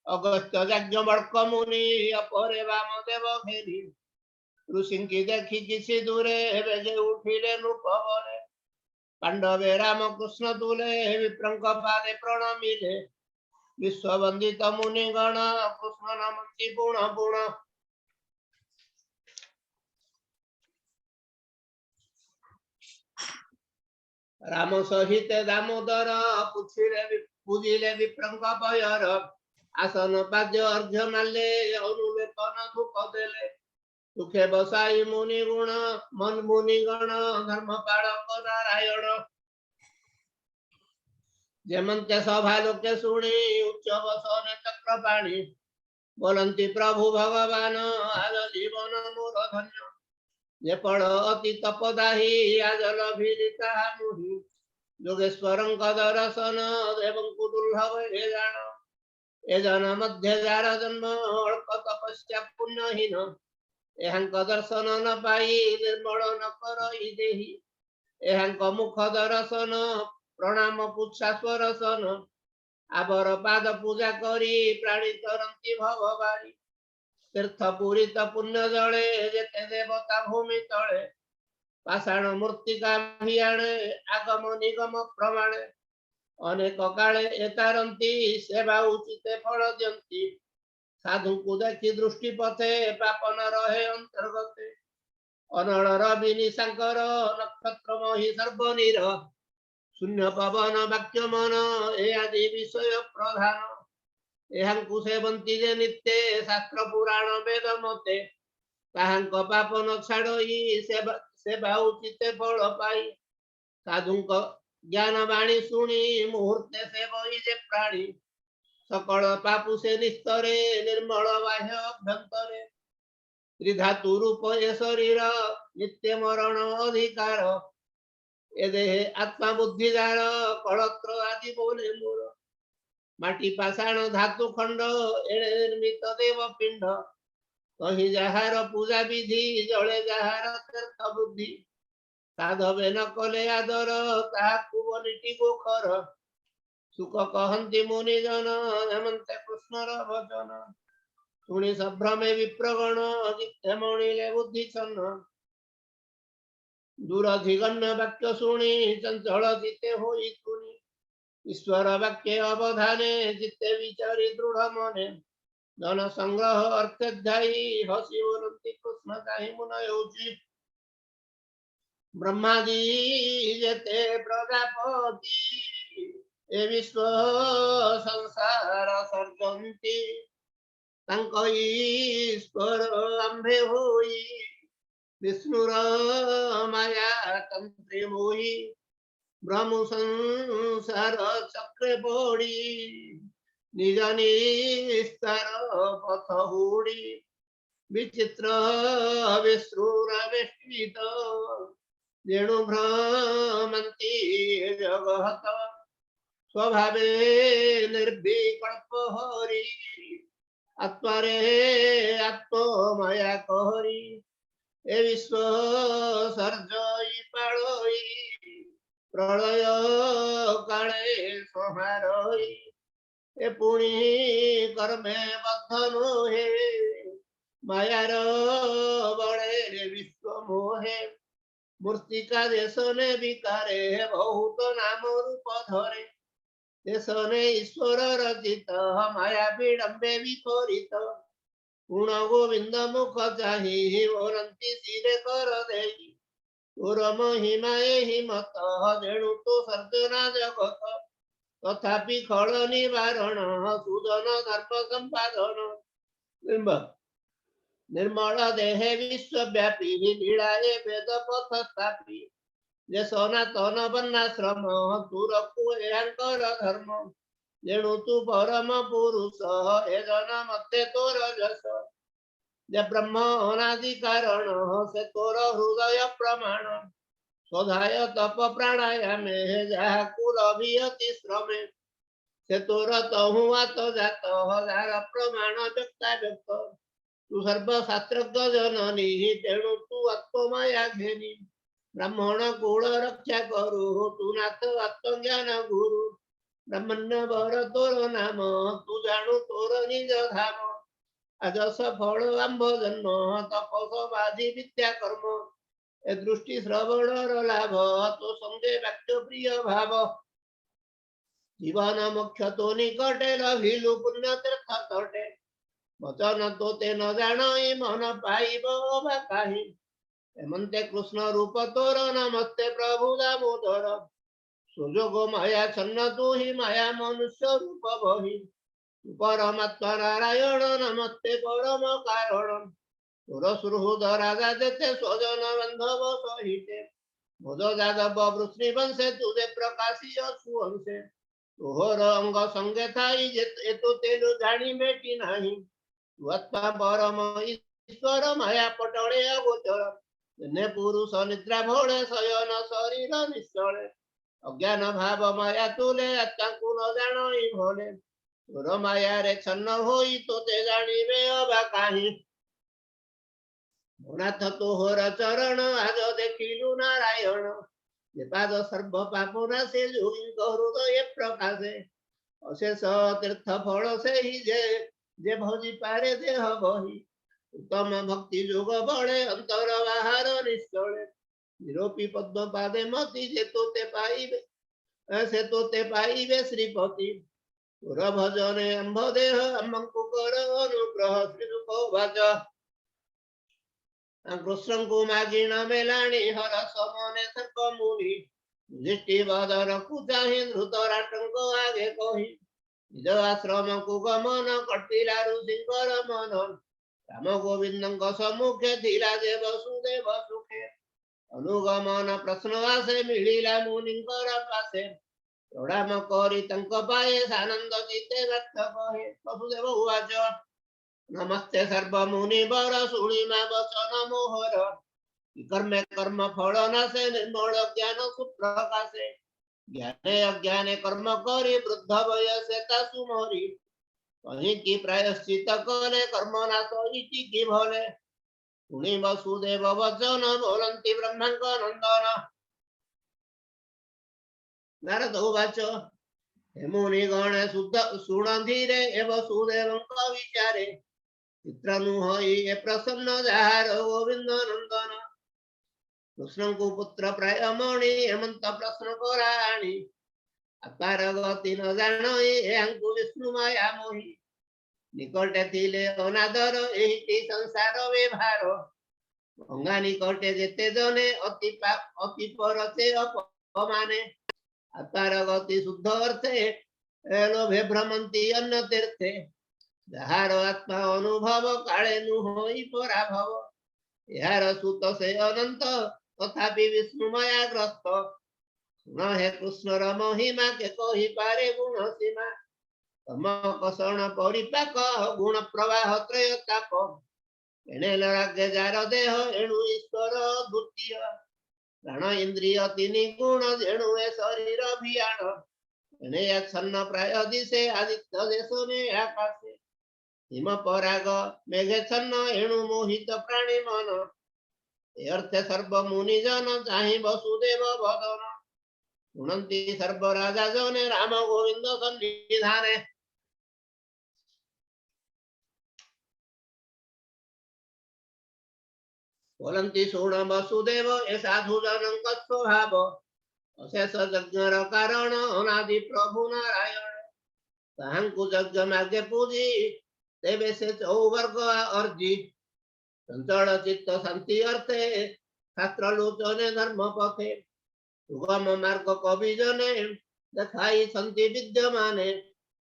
अगस्त्य याज्ञवल्क मुनि अपरे वामदेव घेरी। ऋषिंकी देखी किसी दूरे बेगे उठिले नृपवरे। पांडवे राम कृष्ण तुले विप्रंक पादे प्रणमिले। विश्ववंदित मुनि गण कृष्ण नमन्ति पुण पुण। राम सहित दामोदर पूजिले विप्रंक पयर। आसन पाद्य अर्घ्य माल्ले अनुलेपन धूप देले। सुखे बसाई मुनि गुण मन मुनि गण धर्म पालक नारायण। जेमंते सभा लोके शुणी उच्च बसन चक्रपाणी। बोलंती प्रभु भगवान आज जीवन मोर धन्य। जे पड़ अति तपदाही आज लभिता मुहि। जोगेश्वरंक दर्शन देवं कुदुर्लभ हे जान। ए जन मध्य जार जन्म अल्प तपस्या पुण्यहीन। एहांक दर्शन न पाई निर्मल न करई देहि। एहांक मुख दर्शन प्रणाम पुच्छा स्वरसन। आबर पाद पूजा करी प्राणी तरंती भवबारी। तीर्थ पूरित पुण्य जले जेते देवता भूमि तले। पाषाण मूर्तिका भियाणे आगम निगम प्रमाणे। अनेक काले एतारंती सेवा उचिते फल दियंती। साधु को देखी दृष्टि पथे पापन रहे अंतर्गते। अनल रवि निशांकर नक्षत्र मही सर्वनीर। शून्य पवन वाक्य मन ए आदि विषय प्रधान। एहांकु सेवंती जे नित्य शास्त्र पुराण वेद मते। ताहांक पाप न छाड़ई सेवा उचिते फल पाई। साधुंक ज्ञान वाणी शुणी मुहूर्ते सेवई जे प्राणी। सकल पापु से निस्तरे निर्मल बाह्य अभ्यंतरे। त्रिधातु रूप ए शरीर नित्य मरण अधिकार ए देहे आत्मा बुद्धि जार कलत्र आदि बोले मोर माटी पाषाण धातु खंड एणे निर्मित देव पिंड कहीं जहार पूजा विधि जड़े जहार तीर्थ बुद्धि साधवे न कले आदर ताहाकु बनिटी गोखर सुख कहन्ति मुनि जन हेमंत कृष्णर भजन शुणी संभ्रमे विप्रगण जिते मणिले बुद्धि छन्न दूरधिगण्य वाक्य शुणी चंचल चित्ते होई तुनि ईश्वर वाक्य अवधाने चित्ते विचारी दृढ़ मने जन संग्रह अर्थध्यायी हसी बोलती कृष्ण काही मुनयोची ब्रह्मादि जते प्रजापति ए विश्व संसार सर्जन्ति तांको ईश्वर आंबे होई विष्णुर माया तंत्रे मोही ब्रह्म संसार चक्रे पड़ी निज निस्तार पथ हुड़ी विचित्र विश्रुर वेष्टित जेणु भ्रमन्ति जगत स्वभावे निर्विकल्प हरि आत्मरे आत्ममाया कहरी ए विश्व सर्जई पाळई प्रलय काळे संहारई ए पुणी कर्मे बद्ध नोहे मायार बळे विश्व मोहे मूर्तिका देशने विकारे बहुत नाम रूप धरे देशने ईश्वर रचित माया विडंबे विपरीत गुण गोविंद मुख चाही वरंती सिरे कर देई तोर महिमा एहि मत जेणु तो सर्जना जगत तथापि खळ निवारण सुदन धर्म संपादन निर्मल देहे विश्वव्यापी लीलाए वेद पथ स्थापी जे सनातन वर्णाश्रम तुरकु एंकर धर्म जेणु तू परम पुरुष ए जन मते तोर जस जे ब्रह्म अनादि कारण से तोर हृदय प्रमाण स्वधाय तप प्राणायामे जहा कुल अभियति श्रमे से तोर तहु आत जात जार प्रमाण व्यक्ता व्यक्त तू सर्वशास्त्र जननी तेणु तू आत्ममाया घेनी ब्राह्मण कुल रक्षा करू तू नाथ आत्मज्ञान गुरु ब्रह्मण्य बर तोर नाम तू जाणु तोर निज धाम अजस फल आंब जन्म तपस बाधि विद्या कर्म ए दृष्टि श्रवण लाभ तो संगे वाक्य प्रिय भाव जीवन मोक्ष तो निकटे लभिलु पुण्य तीर्थ तटे वचन तो ते न जाणई मन पाइब बा काही हेमंते कृष्ण रूप तोर नमस्ते प्रभु दामोदर सुजोग माया छन्न तू ही माया मनुष्य रूप बही परमात्मा नारायण नमस्ते परम कारण तोर सुहृद राजा देते स्वजन बांधव सहिते भोज जादव वृष्णि वंशे तुझे प्रकाशी सुवंशे तोहर अंग संगे थाई जे तो तेलु जाणी बेटी नाही आत्मा परम ईश्वर माया पटळे अगोचर ने पुरुष निद्रा भोळे शयन शरीर निश्चळे अज्ञान भाव माया तुले आत्माकु न जाणई भोले तोर माया रे छन्न होई तो ते जाणिबे अबा काही नाथ तोहर चरण आज देखिलु नारायण जे पाद सर्व पाप नाशे जोगी हृदय प्रकाशे अशेष तीर्थ फल से ही जे भोजी पारे देह बही उत्तम भक्ति जोग बड़े अंतर बाहर निश्चले निरोपी पद्म पादे मति जे तोते पाइबे ऐसे तोते पाइबे श्रीपति तोर भजने अम्भ देह अम्मंकु कर अनुग्रह श्री सुख भज कृष्णंकु मागिण मेलाणी हर समने सर्प मुनि दृष्टि बदर कुचाही धृतराष्ट्रंक आगे कही निज आश्रम को गमन कटिला ऋषिकर मन राम गोविंद सम्मुखे धीरा जे वसुदेव सुखे अनुगमन प्रश्न आसे मिलिला मुनिकर पासे प्रणाम करी तंक पाए सानंद चित्ते व्यक्त कहे वसुदेव उवाच नमस्ते सर्व मुनि वर शुणिमा वचन मोहर कर्मे कर्म फल नाशे निर्मल ज्ञान सुप्रकाशे ज्ञाने अज्ञाने कर्म करी वृद्ध वयसे तासु मरी कहीं की प्रायश्चित कले कर्म नाश इति की भले शुणी वसुदेव वचन बोलन्ति ब्रह्मांक नंदन नारद उवाच हे मुनि गणे शुद्ध शुणधीरे एव सुदेवंक विचारे चित्रनुहई ए प्रसन्न जार गोविंद नंदन कृष्ण को पुत्र प्राय मणि हेमंत प्रश्न कराणी आकार गति न जाणई एहांकु विष्णु माया मोहि निकटे थिले अनादर एहिति संसार व्यवहार गंगा निकटे जेते जने अति परसे अपमाने आकार गति शुद्ध अर्थे लोभे भ्रमंती अन्न तीर्थे जार आत्मा अनुभव काले नुहई पराभव यार सुत से अनंत तथापि विष्णु माया ग्रस्त सुन हे कृष्ण र महिमा के कही पारे गुण सीमा तम कषण परिपाक गुण प्रवाह त्रय ताप एणे लगे जार देह एणु ईश्वर द्वितीय प्राण इंद्रिय तीन गुण जेणु ए शरीर भियाण एणे छन्न प्राय दिशे आदित्य देश में आकाशे हिम पराग मेघे छन्न एणु मोहित प्राणी मन अर्थे सर्व मुनि जन चाहि वसुदेव वदन शुणन्ति सर्व राजा जने राम गोविंद सन्निधाने बोलन्ति शुण वसुदेव ए साधु जनक स्वभाव अशेष यज्ञर कारण अनादि प्रभु नारायण ताहांकु यज्ञ मार्गे पूजी तेबे से चौवर्ग अर्जी चंचल चित्त शांति अर्थे शास्त्र लोचने धर्म पथे सुगम मार्ग कवि जने देखाई संति विद्यमाने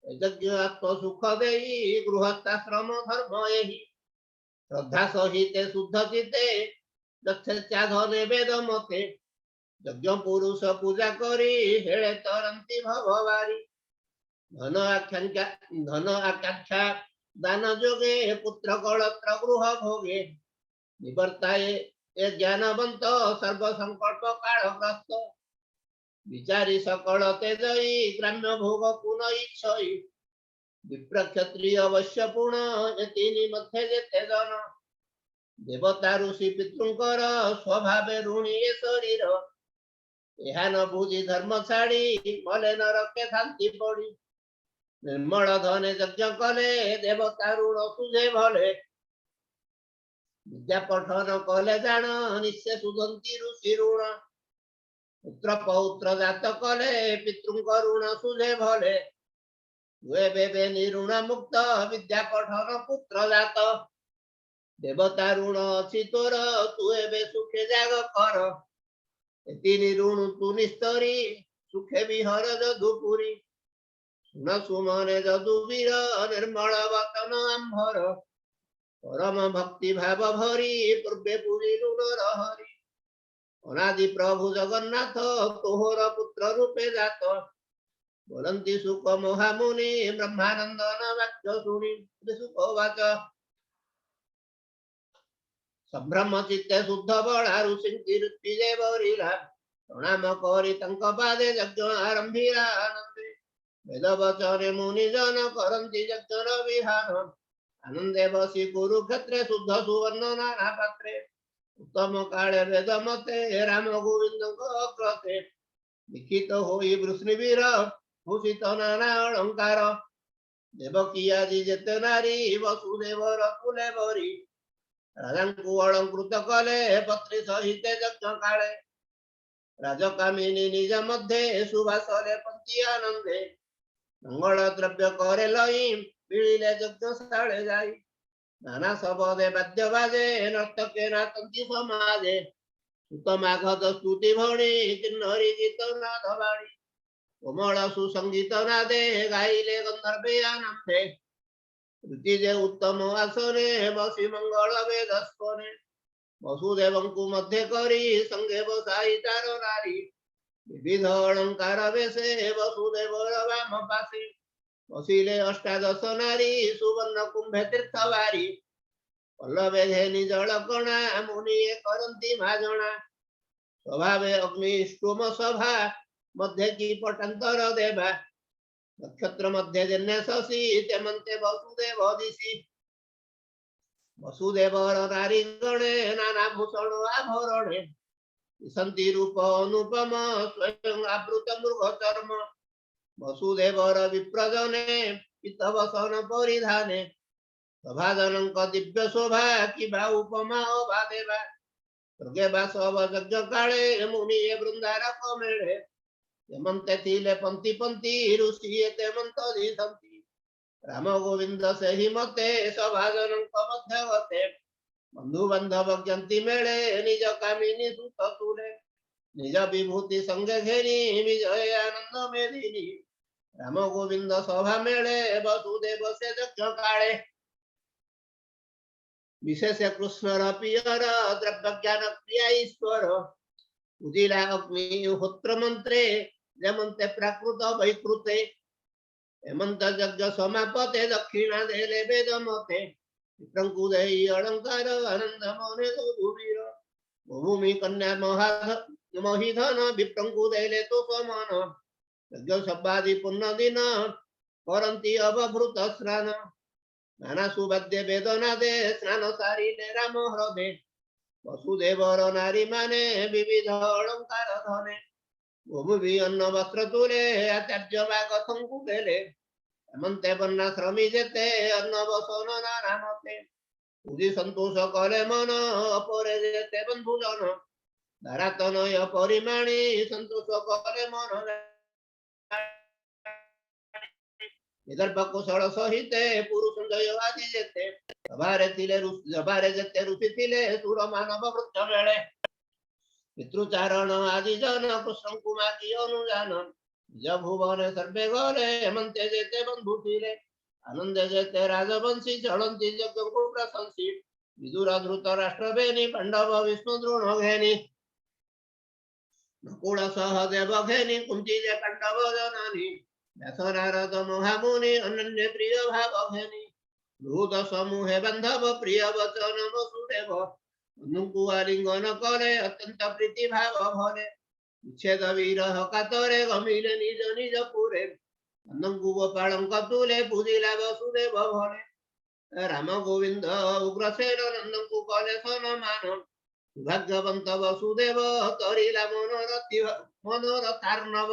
यज्ञ आत्म सुख देई गृहस्थाश्रम धर्म एहि श्रद्धा सहित शुद्ध चित्ते दक्षाधने वेद मते यज्ञ पुरुष पूजा करी हेळे तरंती भववारी धन आकांक्षा दान जोगे पुत्र कलत्र गृह भोगे निवर्ताये ए ज्ञानवंत सर्व संकल्प कालग्रस्त विचारी सकल तेजई ग्राम्य भोग पुन इच्छई विप्र क्षत्रिय अवश्य पुण एतिनि मध्य जेते जन देवता ऋषि पितृंकर स्वभावे ऋणी ए शरीर एहा न बुझी धर्म छाड़ी मले नरके शांति पड़ी निर्मल धने यज्ञ कले देवता ऋण सुझे भले विद्या पठन कले जान निश्चय सुधंती ऋषि ऋण पुत्र पौत्र जात कले पितृंक ऋण सुझे भले वे बेबे निऋण मुक्त विद्या पठन पुत्र जात देवता ऋण अछि तोर तु एबे सुखे जाग कर एतिनि ऋण तु निस्तरी सुखे विहर जदुपुरी सुन सुमने जदुवीर निर्मल वतन आंभर परम भक्ति भाव भरी पूर्वे पुरी ऋण रहरी अनादि प्रभु जगन्नाथ तोहर पुत्र रूपे जात बोलन्ति सुख महामुनि ब्रह्मानंदन वाक्य शुणी सुख वाच संभ्रम चित्ते शुद्ध बड़ा ऋषि कीर्ति जय बरीला प्रणाम करी तंक पादे यज्ञ आरंभीरा आनंदे वेद वचने मुनि जन करन्ति यज्ञ विहान आनंदे बसी कुरुक्षेत्रे शुद्ध सुवर्ण नाना पात्रे उत्तम काले वेद मते राम गोविंद अग्रते लिखित होई वृष्णिवीर भूषित नाना अलंकार देवकी आदि जेते नारी वसुदेवर कुले बरी राजांकु अलंकृत कले पत्री सहित यज्ञ काले राजकामिनी निज मध्य सुभाषरे पंथी आनंदे मंगल द्रव्य करे लई मिलिले यज्ञशाळे जाई नाना शबदे वाद्य बाजे नर्तके नाचंती समाजे सुतमाघत स्तुति भणी किन्नरी गीत नाद बाणी कोमल सुसंगीत नादे गाइले गंधर्वे आनंदे ऋतिजे उत्तम आसने बसी मंगल वेद स्पने वसुदेवंकु मध्य करी संगे बसाई चार नारी विविध अलंकार वेशे वसुदेवर वाम पासे बसिले अष्टादश नारी सुवर्ण कुंभे तीर्थवारी पल्लवे घेनी जल कणा मुनिये करंती माजणा स्वभावे अग्निष्टोम सभा मध्य की पटांतर देवा नक्षत्र मध्य जन्य शशि तेमंते वसुदेव दिशि वसुदेवर नारी गणे नाना भूषण आभरणे सन्ति रूप अनुपम स्वयं आवृत मृग चर्म वसुदेवर विप्रजने पितवसन परिधाने सभाजनक दिव्य शोभा किबा उपमा अभा देवा स्वर्गे बास यज्ञ काले मुनि वृंदारक मेळे तेमंते थिले पंक्ति पंक्ति ऋषि तेमंत दिसंति राम गोविंद से ही मते सभाजनक मध्यवते बंधु बांधव ज्ञंति मेळे निज कामिनी सुत तुले निज विभूति संगे घेनी विजय आनंद मेदिनी राम गोविंद सभा मेळे वसुदेव से यज्ञ काले विशेष कृष्ण पियर द्रव्य ज्ञान प्रिय ईश्वर उदिला अग्नि होत्र मंत्रे जमंते प्राकृत वैकृते हेमंत यज्ञ समापते दक्षिणा देले वेद मते विप्रंकुदेयी अलंकार आनंद मने तो भूमिर भूमि कन्या महिधन विप्रंकुदेले तो समान यज्ञ सब्बादि पुण्य दिन करंती अवभृत स्नान नाना सुवाद्य वेदना दे स्नान सारिले राम हृदय वसुदेवर नारी माने विविध अलंकार धने भूमि अन्न वस्त्र तुले आचार्य बाग थंकु गेले हेमंते बन्ना श्रमी जेते अन्न बसन नाना मते पूजी संतोष कले मन अपरे जेते बंधुजन धारातनय परिमाणी संतोष कले मन विदर्भ कुशल सहिते पुरुष जय आदि जेते सभारे जेते ऋषि थिले सुर मानव वृत्त मेळे पितृचारण आदि जन कृष्ण कुमारी अनुजान निज भुवन सर्वे गले हेमंते जेते बंधु थिले आनंद जेते राजवंशी चलंती यज्ञ को प्रशंसी विदुर धृत राष्ट्र बेनी पांडव विष्णु द्रोण घेनी नकुल सहदेव घेनी कुंती जे पांडव जनानी व्यास नारद महामुनि अनन्य प्रिय भाव घेनी भूत समूहे बंधव प्रिय वचन वसुदेव बंधुଙ୍କୁ आलिंगन करे अत्यंत प्रीति भाव भरे विच्छेद विरह कातरे गमिले निज निज पुरे बंधुଙ୍କୁ गोपालଙ୍କ तुले पूजिला वसुदेव भरे राम गोविंद उग्रसेन नंदଙ୍କୁ कले सम्मान सौभाग्यवंत वसुदेव तरिला मनोरथार्णव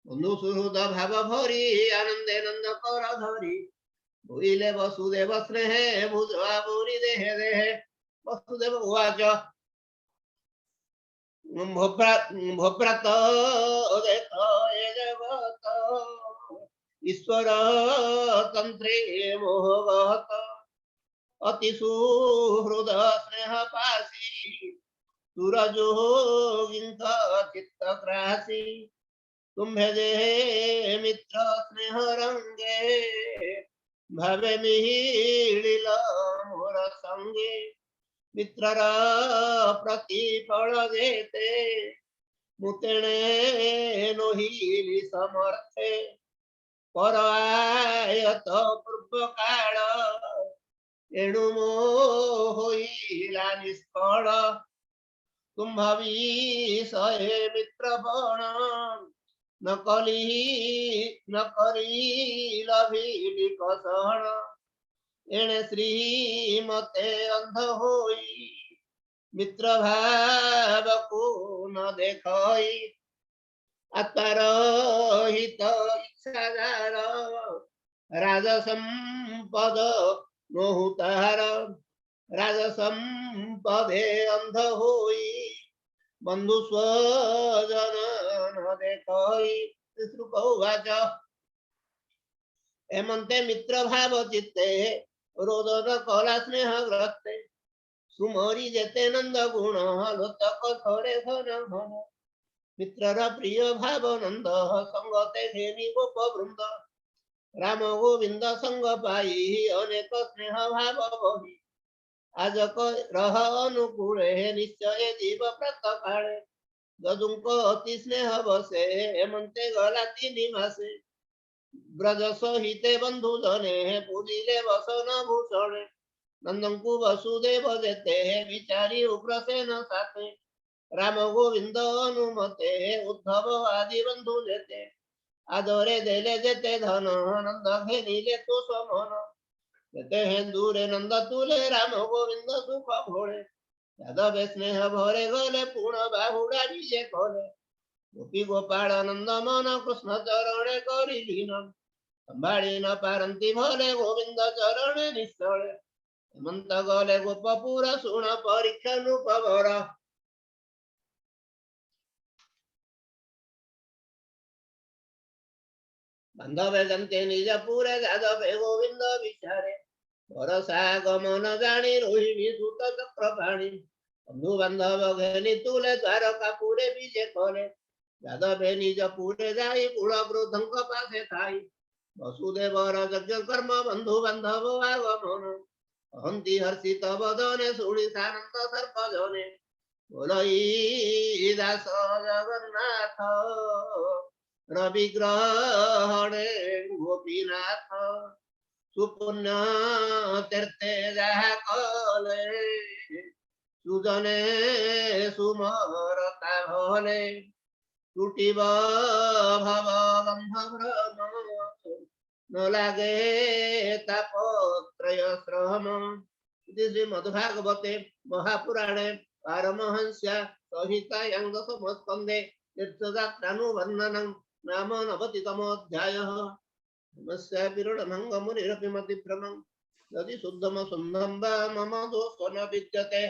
बंधु सुहृद भाव भरी आनंदे नंद कर धरी बोले वसुदेव स्नेहे भुजवा बोरी देहे देहे वसुदेव उवाच भोभ्रात देख ये जगत ईश्वर तंत्रे मोहगत अति सुहृद स्नेह पासी सुरजोगिंत चित्त ग्रासी तुम्हें दे मित्र स्नेह रंगे भावे मिहिल मोर संगे मित्र प्रतिफल देते मुतेणे नोहिली समर्थे पर आयत पूर्व काल एणु मोहिला निष्फल तुम्ह विषये मित्र बण न करी लभिली कसण एणे श्रीमते अंध होई मित्र भाव को न देखई आत्मार हित इच्छादार राजसंपद मोहुतार राजसंपदे अंध होई बंधु स्वजन न देखई श्रुकौवाच हेमंते मित्र भाव चित्ते रोदन कला स्नेह ग्रस्ते सुमरी जेते नंद गुण लोतक थोड़े धन घन मित्र प्रिय भाव नंद संगते घेनी गोप वृंद राम गोविंद संग पाई अनेक स्नेह भाव बही आज रह अनुकूले निश्चय जीव प्रत काळे गजुंक अति स्नेह बसे हेमंते गला तिनी मासे ब्रज सहिते बंधु जने पूजिले वसन भूषणे नंदंकु वसुदेव जेते विचारी उग्रसेन साथे राम गोविंद हनुमते उद्धव आदि बंधु जेते आदरे देले जेते धन नंद घेनिले तो समन जेते हैं दूरे नंद तुले राम गोविंद सुख भोळे यादव स्नेह भरे गले पूर्ण बाहुडा विषे खोले गोपी गोपाल नंद मन कृष्ण चरणे करी लीन संभाळी न पारंती भले गोविंद चरणे निश्चळे हेमंत गले गोपपुर सुण परीक्षा नृपवर बांधवे जंते निज पुरे जादवे गोविंद विचारे भरसा गमन जाणी रोहिणी सुत चक्रपाणी बंधु बांधव घेनी तुले द्वारका पुरे विजे खोले जादवे निज पुरे जाई कुल वृद्धंक पासे थाई वसुदेवर यज्ञ कर्म बंधु बांधव आगमन अहंती हर्षित बदने सुणी सानंद सर्प जने बोलई दास जगन्नाथ रविग्रहणे गोपीनाथ सुपुण्य तीर्थे जहा कले सुजने सुमरता भले टूटिब भव बंध भ्रम न लागे तापत्रय श्रम श्रीमद्भागवते महापुराणे पारमहंस्या संहितायां दशमस्कन्धे तीर्थयात्रानुवर्णनं नाम नवतितमोऽध्यायः नमस्या विरुडमङ्गमुनिरपि मतिभ्रमं यदि शुद्धम सुन्दं वा मम दोषो न विद्यते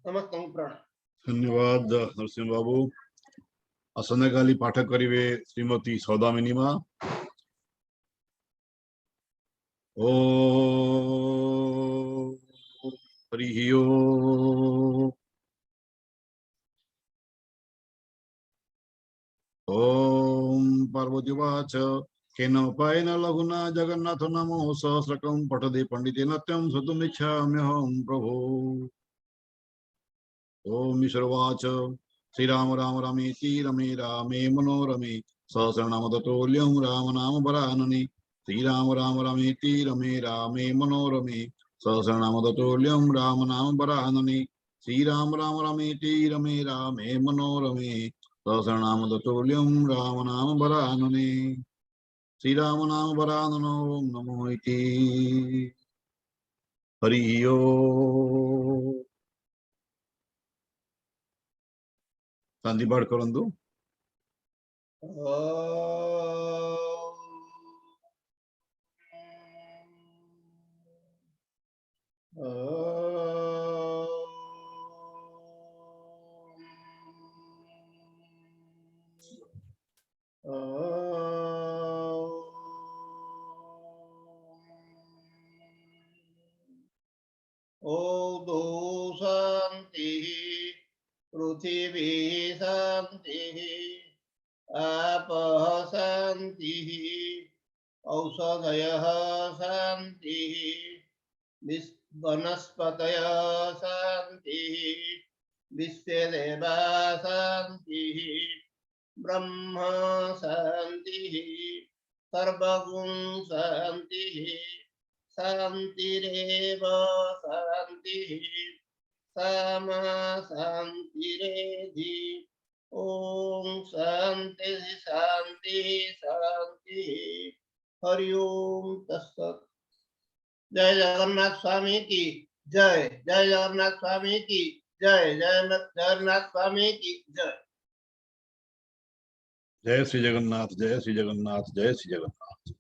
समस्तं प्रणा धन्यवाद नरसिंह बाबू। आसंकाली पाठ करिवे श्रीमती सौदामिनी माँ। ओ हरि ओम पार्वतीवाच केन उपायेन लघुना जगन्नाथ नमो सहस्रकं पठति पंडिते नत्यं श्रोतुमिच्छाम्यहं प्रभो। ओम ईश्वरवाच श्रीराम राम रमेति रमे रामे मनोरमे सहस्रनाम ततुल्यं राम नाम वरानने। श्रीराम राम रमेति रमे रामे मनोरमे सहस्रनाम ततुल्यं राम नाम वरानने। श्रीराम राम रमेति रमे रामे मनोरमे सहस्रनाम ततुल्यं राम नाम वरानने। श्रीराम नाम वराननो नमो इति। हरि ओम। शांति पाठ करंतु। ओदो शांति पृथिवी शांति आपः शांति औषधयः शांति वनस्पतयः शांति विश्वे देवा शांति ब्रह्म शांति सर्वगुण शांति शांतिरेव शांति सामा शांतिरेधि। ओम शांति शांति शांति। हरि ओम तत्सत। जय जगन्नाथ स्वामी की जय। जय जगन्नाथ स्वामी की जय। जय जगन्नाथ स्वामी की जय। जय श्री जगन्नाथ, जय श्री जगन्नाथ, जय श्री जगन्नाथ।